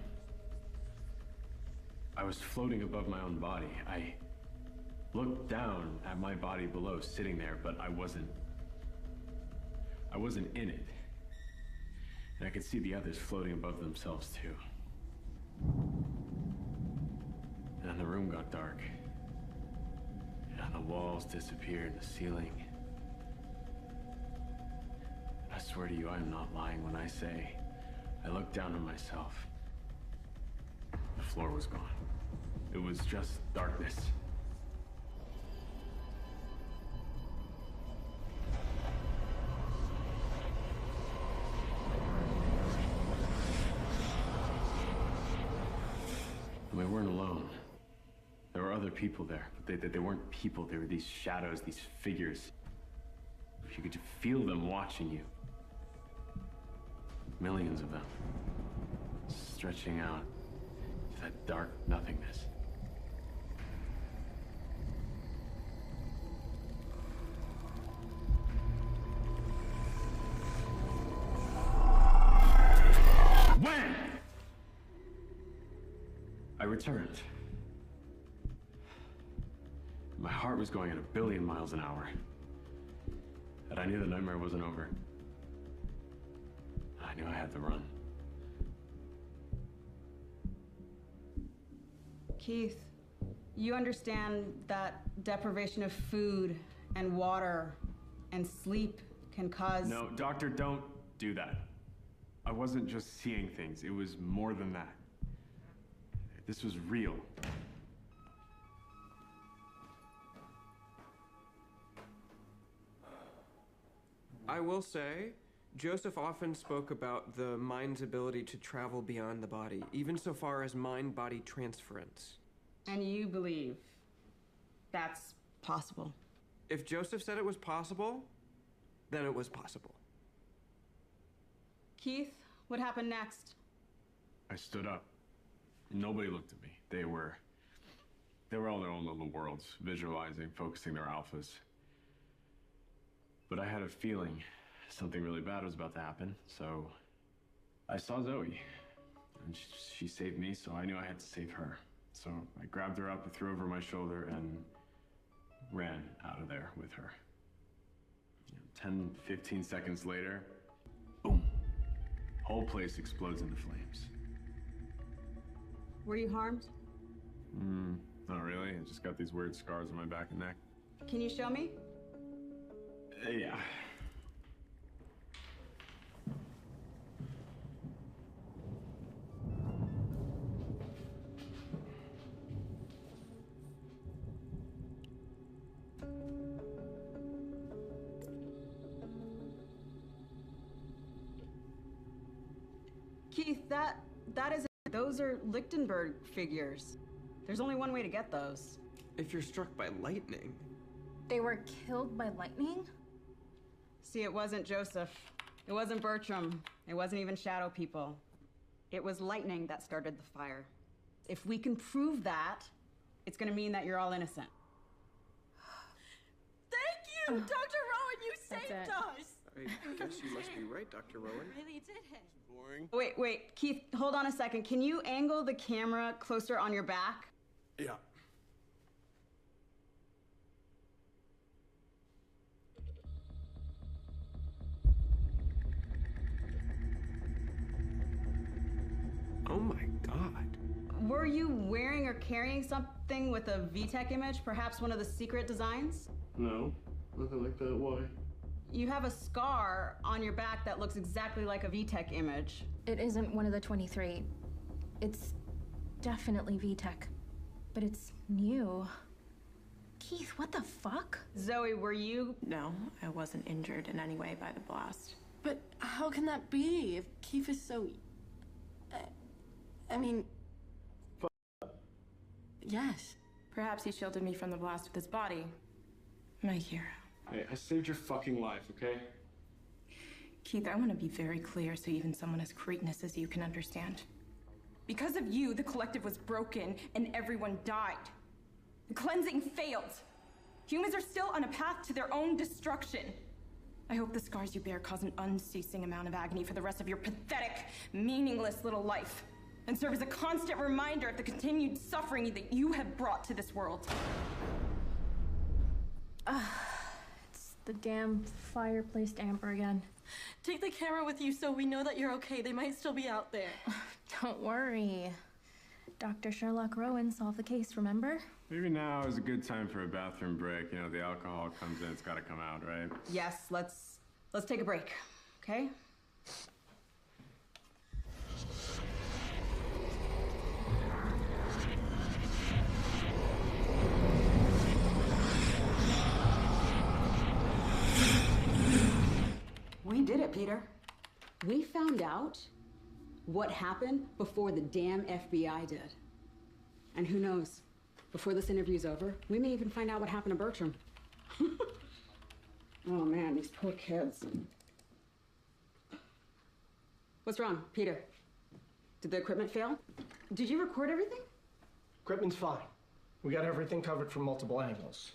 I was floating above my own body. I looked down at my body below, sitting there, but I wasn't in it. And I could see the others floating above themselves too. And then the room got dark. And the walls disappeared, the ceiling. I swear to you, I am not lying when I say I looked down on myself. The floor was gone. It was just darkness. And we weren't alone. There were other people there, but they weren't people. They were these shadows, these figures. You could feel them watching you. Millions of them. Stretching out to that dark nothingness. When I returned, my heart was going at 1 billion miles an hour. And I knew the nightmare wasn't over. I knew I had to run. Keith, you understand that deprivation of food and water and sleep can cause... No, Doctor, don't do that. I wasn't just seeing things. It was more than that. This was real. I will say, Joseph often spoke about the mind's ability to travel beyond the body, even so far as mind-body transference. And you believe that's possible? If Joseph said it was possible, then it was possible. Keith, what happened next? I stood up. Nobody looked at me. They were all in their own little worlds, visualizing, focusing their alphas. But I had a feeling something really bad was about to happen, so I saw Zoe. And she saved me, so I knew I had to save her. So I grabbed her up, threw her over my shoulder, and ran out of there with her. 10, 15 seconds later, boom. Whole place explodes into flames. Were you harmed? Not really. I just got these weird scars on my back and neck. Can you show me? Yeah. Keith, that is... Those are Lichtenberg figures. There's only one way to get those. If you're struck by lightning... They were killed by lightning? See, it wasn't Joseph. It wasn't Bertram. It wasn't even Shadow People. It was lightning that started the fire. If we can prove that, it's gonna mean that you're all innocent. Thank you, Dr. Rowan, you saved us! I guess you must be right, Dr. Rowan. You really did it. Boring. Wait, Keith, hold on a second. Can you angle the camera closer on your back? Yeah. Oh my God. Were you wearing or carrying something with a VTech image? Perhaps one of the secret designs? No, nothing like that. Why? You have a scar on your back that looks exactly like a VTech image. It isn't one of the 23. It's definitely VTech, but it's new. Keith, what the fuck? Zoe, were you? No, I wasn't injured in any way by the blast. But how can that be if Keith is so... I mean... Yes. Perhaps he shielded me from the blast with his body. My hero. Hey, I saved your fucking life, okay? Keith, I want to be very clear so even someone as cretinous as you can understand. Because of you, the collective was broken and everyone died. The cleansing failed. Humans are still on a path to their own destruction. I hope the scars you bear cause an unceasing amount of agony for the rest of your pathetic, meaningless little life, and serve as a constant reminder of the continued suffering that you have brought to this world. It's the damn fireplace damper again. Take the camera with you so we know that you're okay. They might still be out there. Don't worry. Dr. Sherlock Rowan solved the case, remember? Maybe now is a good time for a bathroom break. You know, the alcohol comes in, it's gotta come out, right? Yes, let's take a break, okay? We did it, Peter. We found out what happened before the damn FBI did. And who knows? Before this interview's over, we may even find out what happened to Bertram. Oh man, these poor kids. What's wrong, Peter? Did the equipment fail? Did you record everything? Equipment's fine. We got everything covered from multiple angles.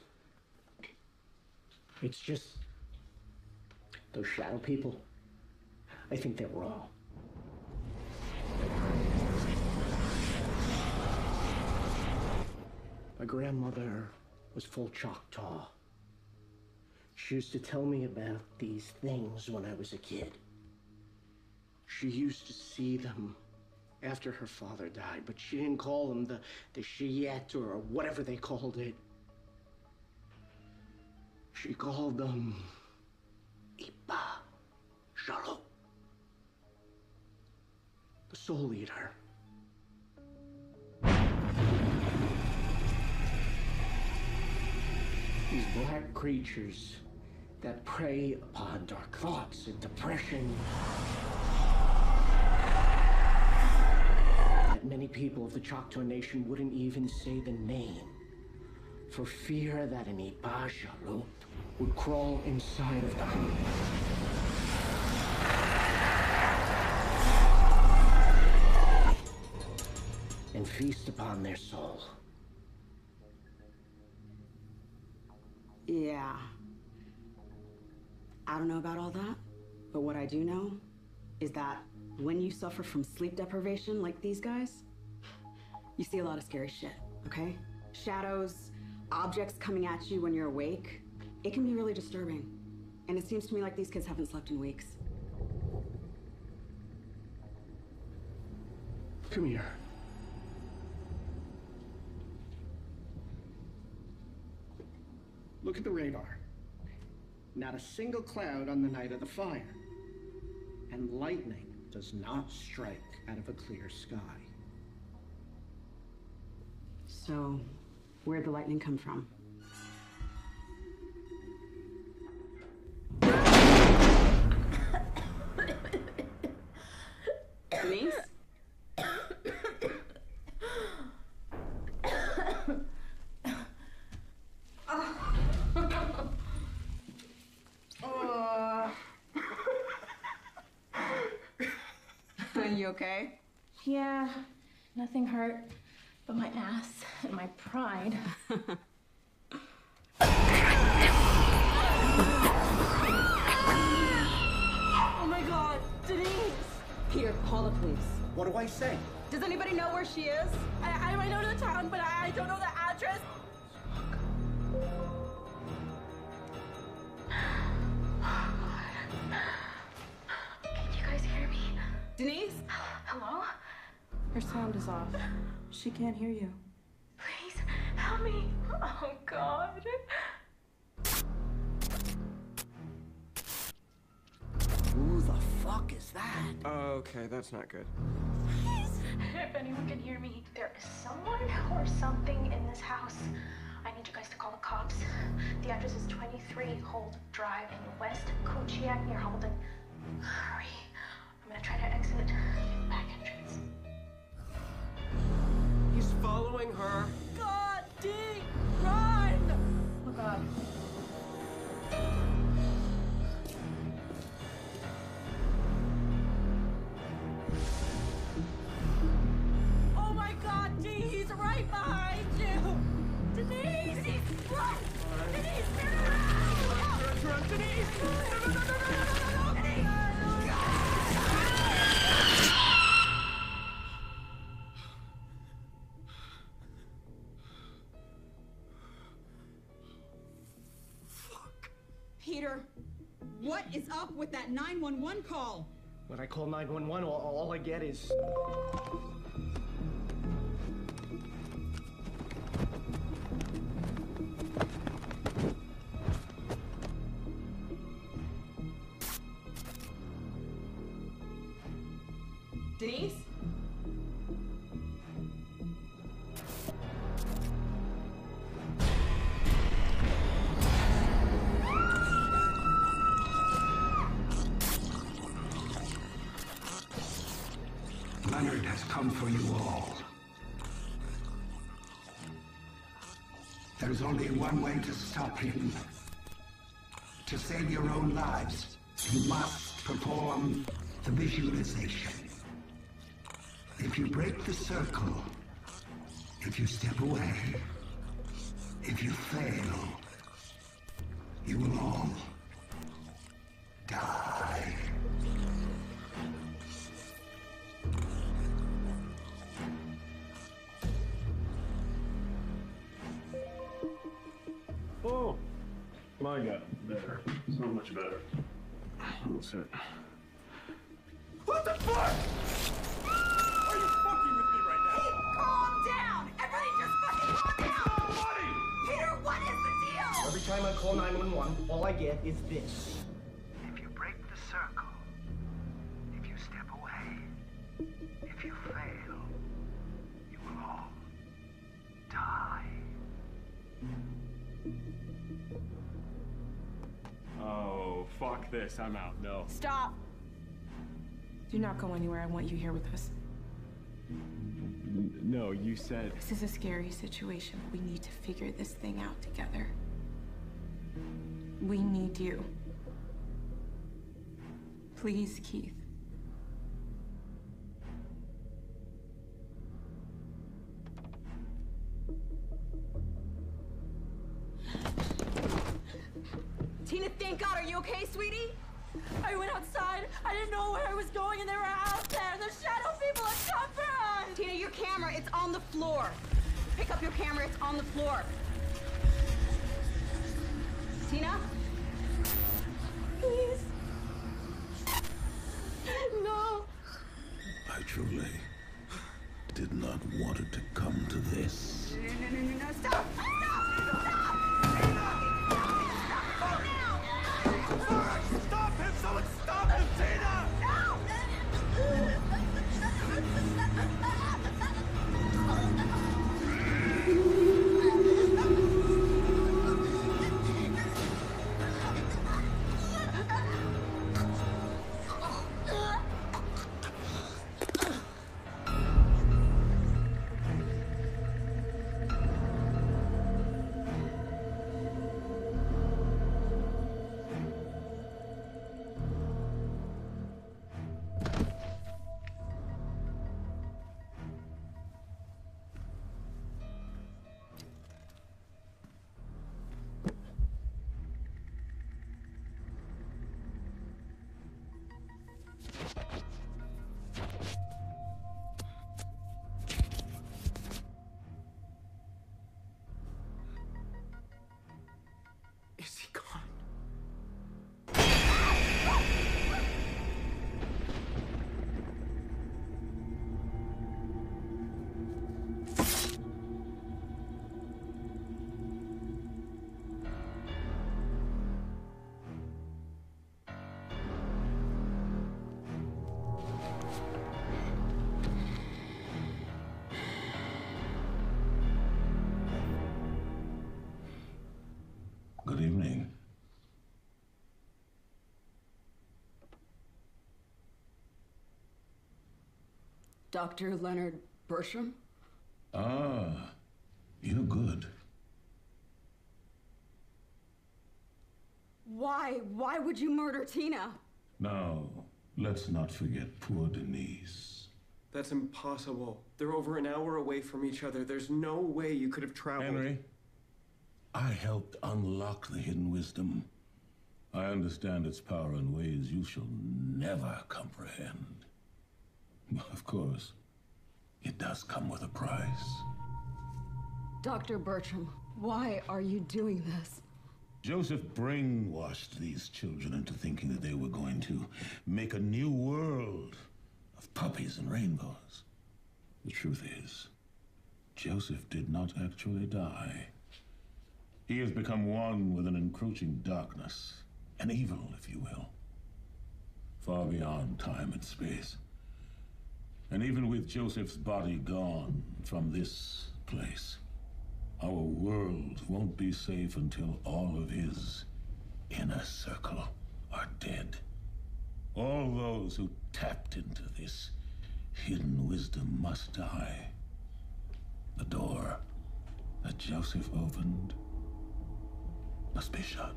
It's just those shadow people. I think they're wrong. My grandmother was full Choctaw. She used to tell me about these things when I was a kid. She used to see them after her father died, but she didn't call them the Cheyette or whatever they called it. She called them Ipa Shalo, the soul eater. These black creatures that prey upon dark thoughts and depression. That many people of the Choctaw Nation wouldn't even say the name for fear that an Ipa Shalo would crawl inside of them. And feast upon their soul. Yeah. I don't know about all that, but what I do know is that when you suffer from sleep deprivation like these guys, you see a lot of scary shit, okay? Shadows, objects coming at you when you're awake, it can be really disturbing. And it seems to me like these kids haven't slept in weeks. Come here. Look at the radar. Not a single cloud on the night of the fire. And lightning does not strike out of a clear sky. So, where'd the lightning come from? Denise? Are you okay? Yeah, nothing hurt but my ass and my pride. Oh my God, Denise! Peter, call the police. What do I say? Does anybody know where she is? I might know the town, but I don't know the address. Can you guys hear me? Denise? Hello? Her sound is off. She can't hear you. Please, help me. Oh, God. Who the fuck is that? Okay, that's not good. Please, if anyone can hear me, there is someone or something in this house. I need you guys to call the cops. The address is 23 Holt Drive in West Cochiac near Holden. Hurry. I'm gonna try to exit the back entrance. He's following her. God, D, run! Oh, God. Oh my God, D, he's right behind you! Denise! Run! Denise, turn around! Run, Denise! No! Denise! Peter, what is up with that 911 call? When I call 911, all I get is... Denise? Leonard has come for you all. There is only one way to stop him. To save your own lives, you must perform the visualization. If you break the circle, if you step away, if you fail, you will all die. Oh, my God, better. So much better. That's it. What the fuck? Are you fucking with me right now? Calm down! Everybody just fucking calm down! Buddy! Peter, what is the deal? Every time I call 911, all I get is this. If you break the circle, if you step away, if you fail, you will all die. Oh, fuck this. I'm out. No. Stop! Do not go anywhere. I want you here with us. No, you said... This is a scary situation. We need to figure this thing out together. We need you. Please, Keith. Tina, thank God. Are you okay, sweetie? I went outside. I didn't know where I was going, and they were out there. The shadow people had come for us. Tina, your camera, it's on the floor. Pick up your camera, it's on the floor. Tina? Please. No. I truly did not want it to come to this. No, stop! Stop him! Someone stop him, Tina! Is he gone? Good evening. Dr. Leonard Bertram? Ah, you're good. Why would you murder Tina? Now, let's not forget poor Denise. That's impossible. They're over an hour away from each other. There's no way you could have traveled. Henry, I helped unlock the hidden wisdom. I understand its power in ways you shall never comprehend. Of course, it does come with a price. Dr. Bertram, why are you doing this? Joseph brainwashed these children into thinking that they were going to make a new world of puppies and rainbows. The truth is, Joseph did not actually die. He has become one with an encroaching darkness, an evil, if you will, far beyond time and space. And even with Joseph's body gone from this place, our world won't be safe until all of his inner circle are dead. All those who tapped into this hidden wisdom must die. The door that that Joseph opened must be shut.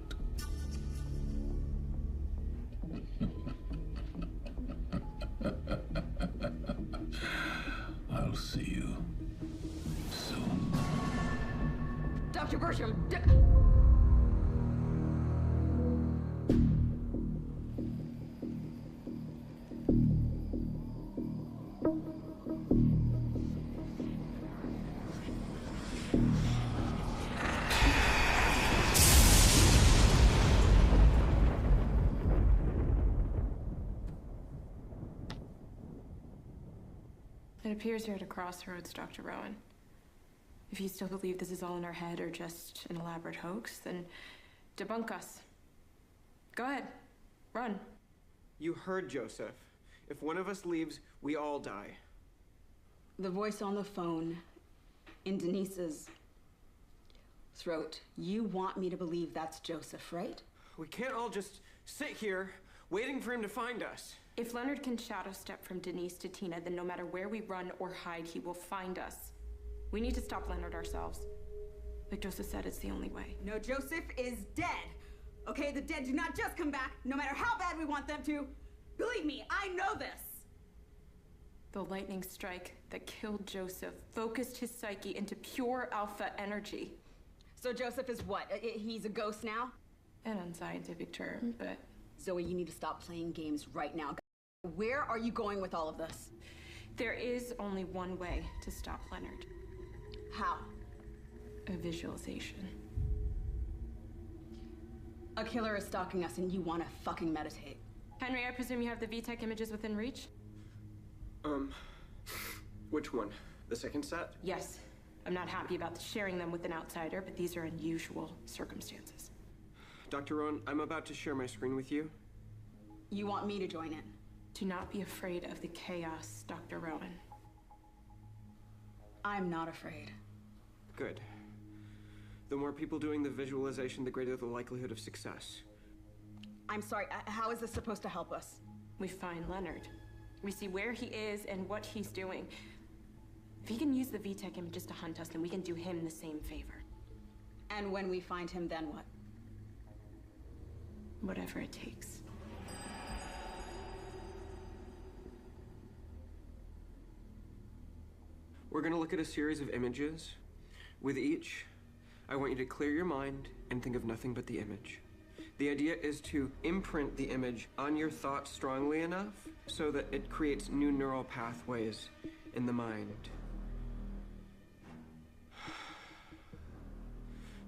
I'll see you soon. Dr. Bertram! It appears you're at a crossroads, Dr. Rowan. If you still believe this is all in our head or just an elaborate hoax, then debunk us. Go ahead. Run. You heard Joseph. If one of us leaves, we all die. The voice on the phone in Denise's throat. You want me to believe that's Joseph, right? We can't all just sit here waiting for him to find us. If Leonard can shadow step from Denise to Tina, then no matter where we run or hide, he will find us. We need to stop Leonard ourselves. Like Joseph said, it's the only way. No, Joseph is dead. Okay, the dead do not just come back, no matter how bad we want them to. Believe me, I know this. The lightning strike that killed Joseph focused his psyche into pure alpha energy. So Joseph is what? He's a ghost now? An unscientific term, but... Zoe, you need to stop playing games right now. Where are you going with all of this? There is only one way to stop Leonard. How? A visualization. A killer is stalking us and you want to fucking meditate. Henry, I presume you have the VTech images within reach? Which one? The second set? Yes. I'm not happy about sharing them with an outsider, but these are unusual circumstances. Dr. Rowan, I'm about to share my screen with you. You want me to join in? Do not be afraid of the chaos, Dr. Rowan. I'm not afraid. Good. The more people doing the visualization, the greater the likelihood of success. I'm sorry, how is this supposed to help us? We find Leonard. We see where he is and what he's doing. If he can use the VTech images to hunt us, then we can do him the same favor. And when we find him, then what? Whatever it takes. We're gonna look at a series of images. With each, I want you to clear your mind and think of nothing but the image. The idea is to imprint the image on your thoughts strongly enough so that it creates new neural pathways in the mind.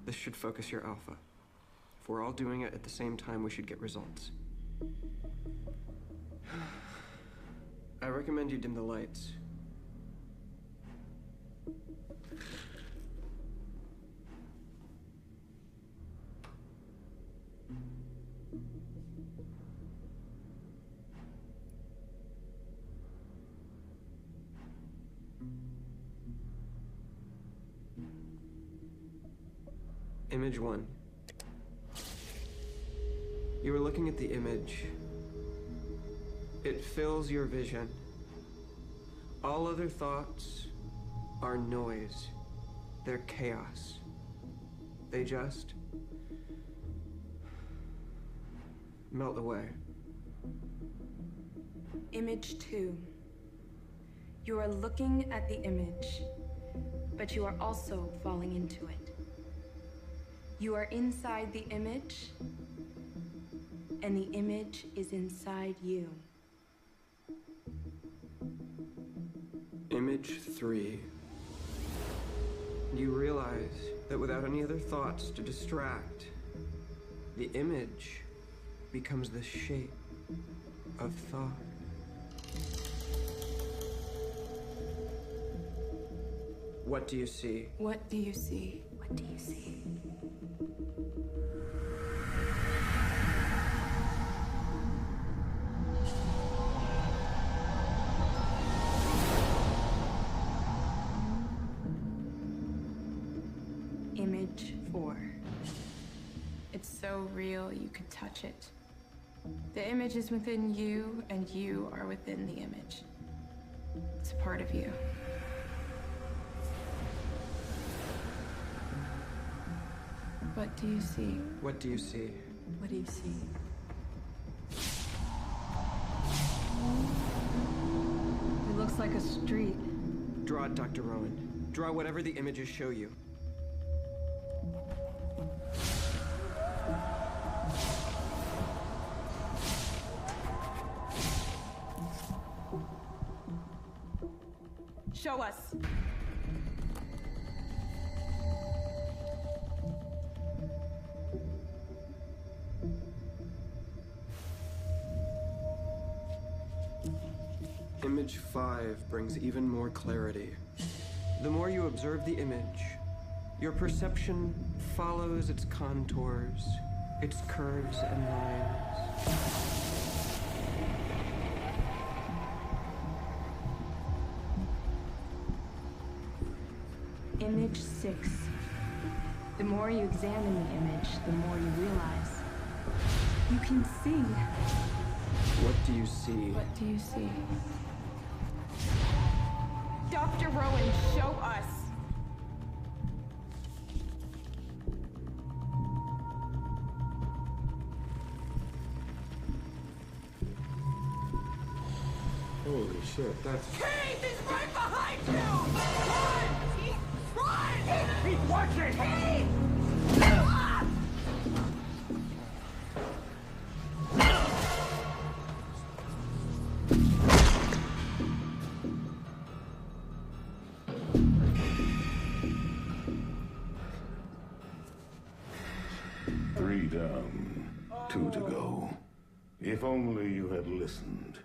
This should focus your alpha. If we're all doing it at the same time, we should get results. I recommend you dim the lights. Image 1. You are looking at the image. It fills your vision. All other thoughts are noise. They're chaos. They just melt away. Image 2. You are looking at the image, but you are also falling into it. You are inside the image, and the image is inside you. Image 3. You realize that without any other thoughts to distract, the image becomes the shape of thought. What do you see? What do you see? What do you see? Image 4. It's so real you could touch it. The image is within you, and you are within the image. It's a part of you. What do you see? What do you see? What do you see? It looks like a street. Draw it, Dr. Rowan. Draw whatever the images show you. Show us. Image 5 brings even more clarity. The more you observe the image, your perception follows its contours, its curves and lines. Image 6. The more you examine the image, the more you realize. You can see. What do you see? What do you see? Dr. Rowan, show us. Holy shit, that's... Keith is right behind you! Run! Keith, run! Keith, watching! Keith! Ah! 3 down, 2 to go. If only you had listened.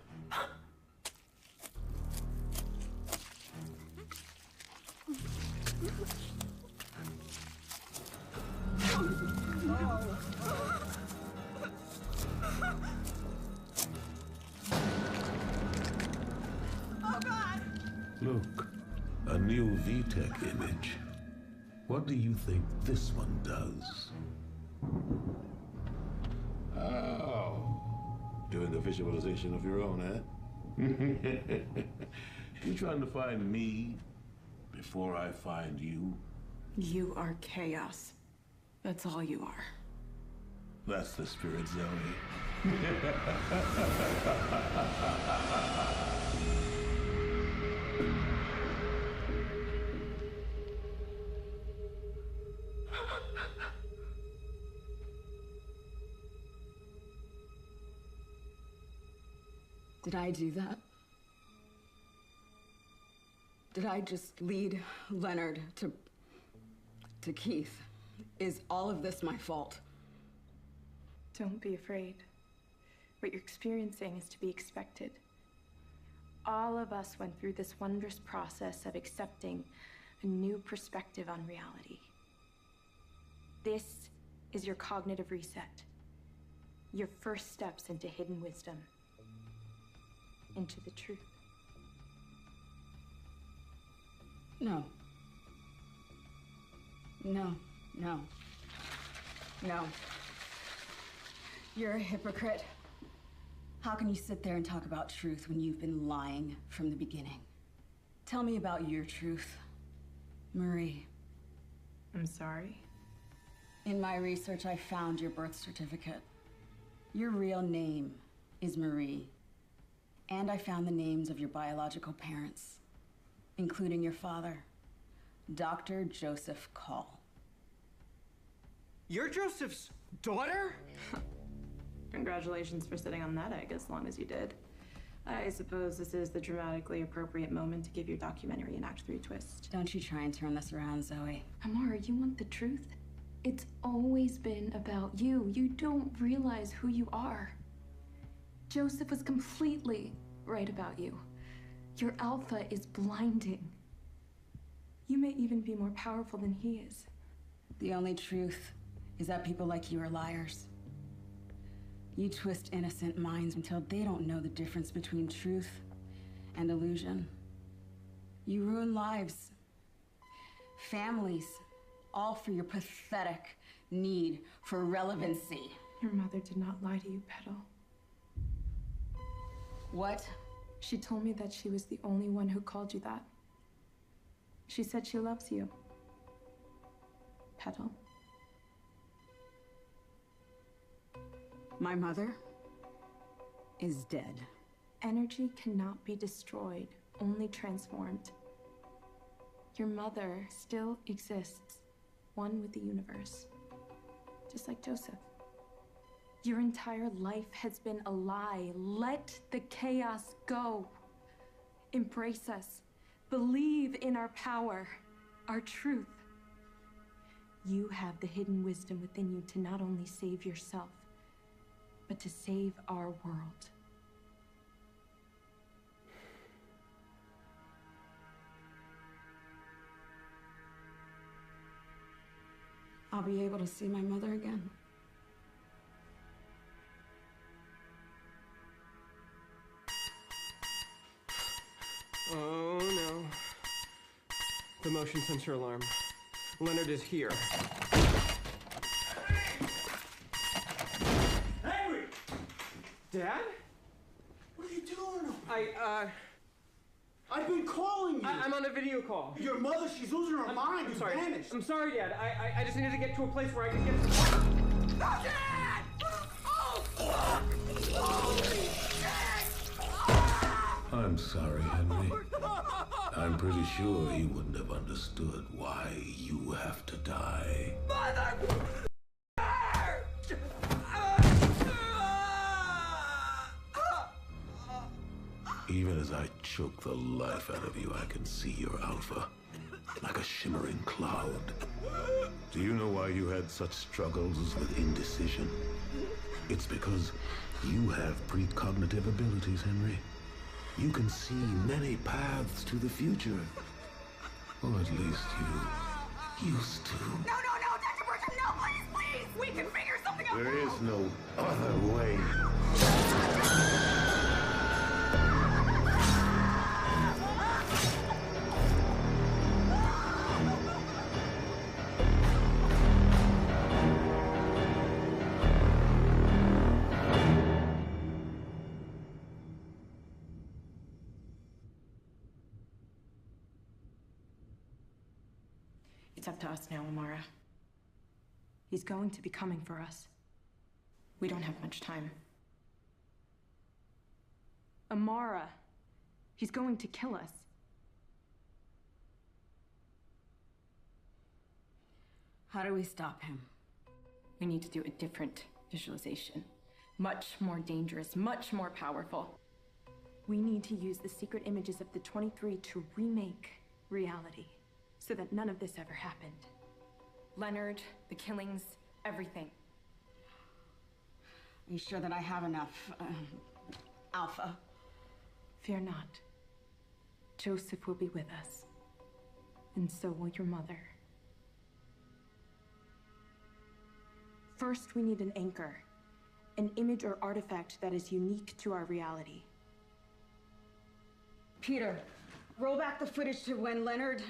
Oh, God! Look, a new VTech image. What do you think this one does? Oh, doing a visualization of your own, eh? You trying to find me before I find you? You are chaos. That's all you are. That's the spirit, Zoe. Did I do that? Did I just lead Leonard to Keith? Is all of this my fault? Don't be afraid. What you're experiencing is to be expected. All of us went through this wondrous process of accepting a new perspective on reality. This is your cognitive reset. Your first steps into hidden wisdom. Into the truth. No. No, no, no. You're a hypocrite. How can you sit there and talk about truth when you've been lying from the beginning? Tell me about your truth, Marie. I'm sorry. In my research, I found your birth certificate. Your real name is Marie. And I found the names of your biological parents, including your father, Dr. Joseph Call. You're Joseph's daughter? Congratulations for sitting on that egg as long as you did. I suppose this is the dramatically appropriate moment to give your documentary an Act 3 twist. Don't you try and turn this around, Zoe. Amara, you want the truth? It's always been about you. You don't realize who you are. Joseph was completely right about you. Your alpha is blinding. You may even be more powerful than he is. The only truth is that people like you are liars. You twist innocent minds until they don't know the difference between truth and illusion. You ruin lives, families, all for your pathetic need for relevancy. Your mother did not lie to you, Petal. What? She told me that she was the only one who called you that. She said she loves you. Petal. My mother is dead. Energy cannot be destroyed, only transformed. Your mother still exists, one with the universe, just like Joseph. Your entire life has been a lie. Let the chaos go. Embrace us. Believe in our power, our truth. You have the hidden wisdom within you to not only save yourself, but to save our world. I'll be able to see my mother again. Oh no. The motion sensor alarm. Leonard is here. Henry! Dad? What are you doing? I've been calling you. I'm on a video call. Your mother, she's losing her mind. I'm You sorry. vanished. I'm sorry, Dad. I just needed to get to a place where I could get some... Dad! I'm sorry, Henry. I'm pretty sure he wouldn't have understood why you have to die. Mother! Even as I choke the life out of you, I can see your alpha, like a shimmering cloud. Do you know why you had such struggles with indecision? It's because you have precognitive abilities, Henry. You can see many paths to the future. Or at least you used to. No, Dr. Bertram, no, please! We can figure something out! There is no other way. It's up to us now, Amara. He's going to be coming for us. We don't have much time. Amara, he's going to kill us. How do we stop him? We need to do a different visualization. Much more dangerous, much more powerful. We need to use the secret images of the 23 to remake reality, so that none of this ever happened. Leonard, the killings, everything. Are you sure that I have enough, alpha? Fear not. Joseph will be with us. And so will your mother. First, we need an anchor. An image or artifact that is unique to our reality. Peter, roll back the footage to when Leonard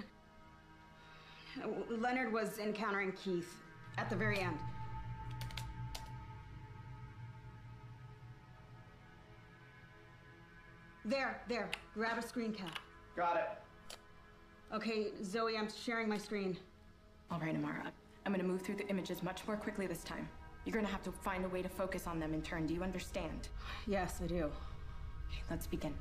was encountering Keith at the very end. There, grab a screen cap. Got it. Okay, Zoe, I'm sharing my screen. All right, Amara. I'm gonna move through the images much more quickly this time. You're gonna have to find a way to focus on them in turn. Do you understand? Yes, I do. Okay, let's begin.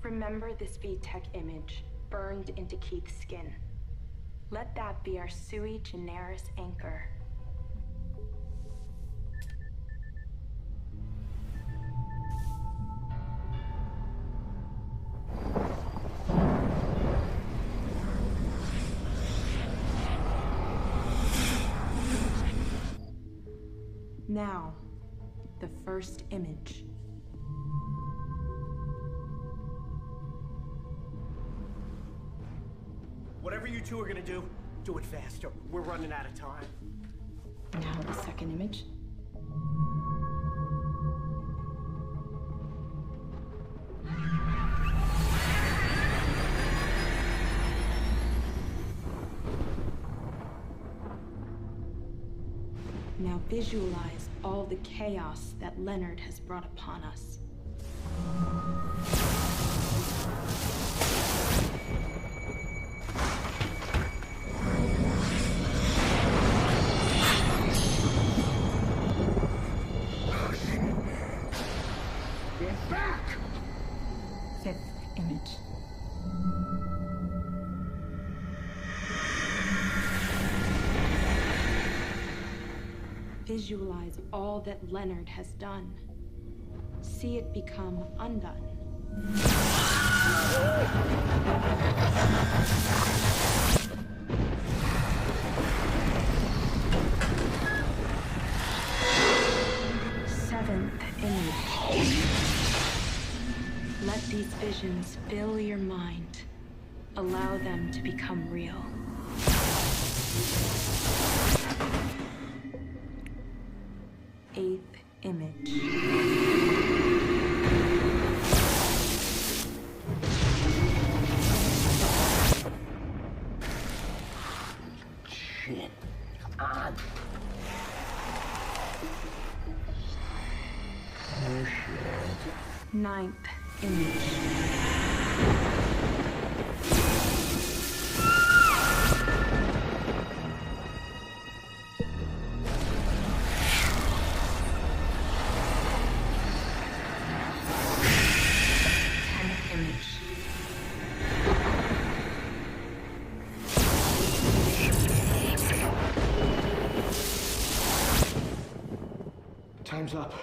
Remember this VTech image burned into Keith's skin. Let that be our sui generis anchor. Now, the first image. Whatever you two are gonna do it faster. We're running out of time. Now the second image. Now visualize all the chaos that Leonard has brought upon us. Visualize all that Leonard has done. See it become undone. Seventh image. Let these visions fill your mind. Allow them to become real. Eighth image. Shit. On. Oh, shit. Ninth image. Time's up.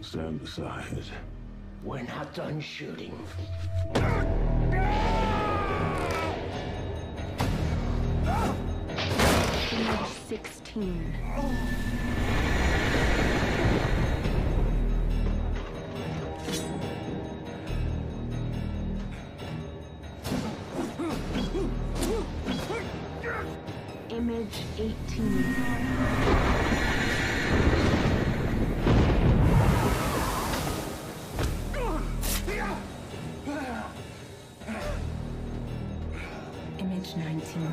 Stand aside. We're not done shooting. Image 16. Image 18. Image 19.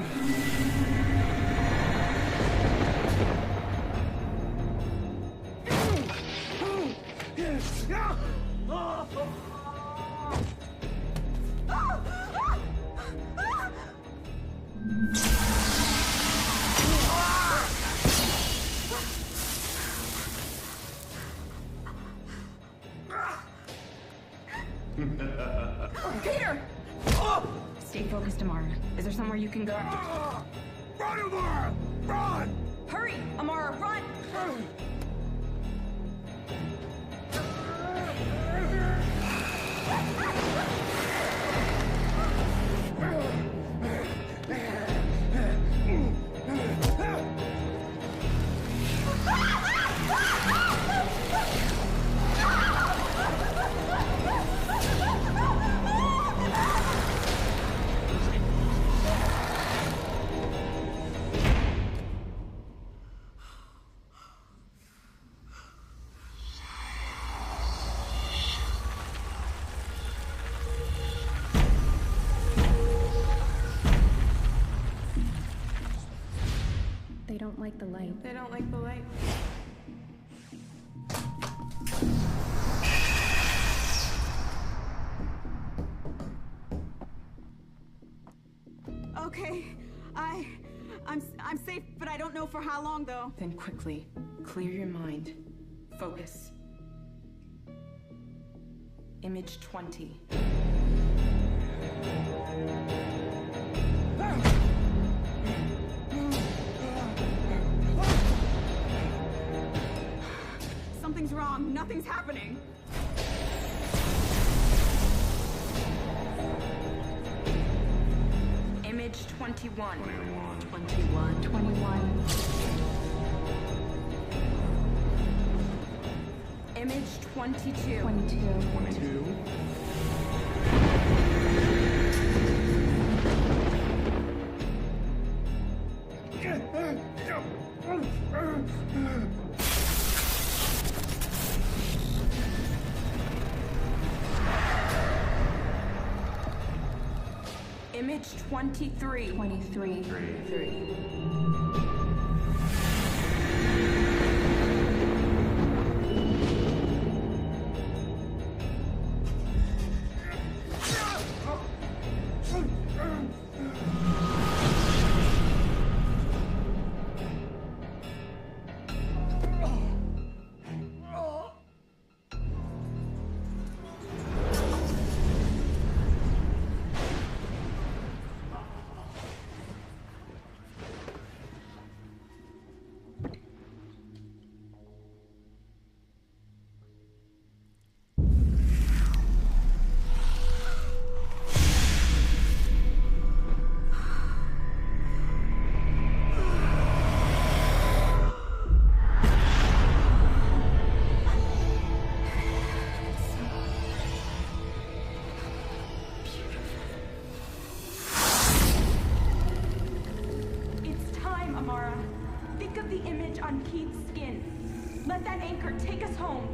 Peter! Stay focused, Amara. Is there somewhere you can go? Run, Amara! Run! Hurry, Amara, run! They don't like the light. They don't like the light. Okay, I'm safe, but I don't know for how long though. Then quickly, clear your mind. Focus. Image 20. Something's wrong. Nothing's happening. Image 21. 21. 21. Image 22. 22. Image It's 23. 23. 3. On Keith's skin. Let that anchor take us home.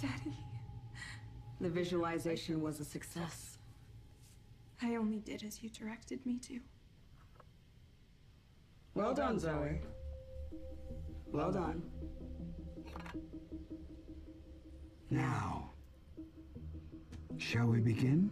Daddy. The visualization was a success. I only did as you directed me to. Well done, Zoe. Well done. Now, shall we begin?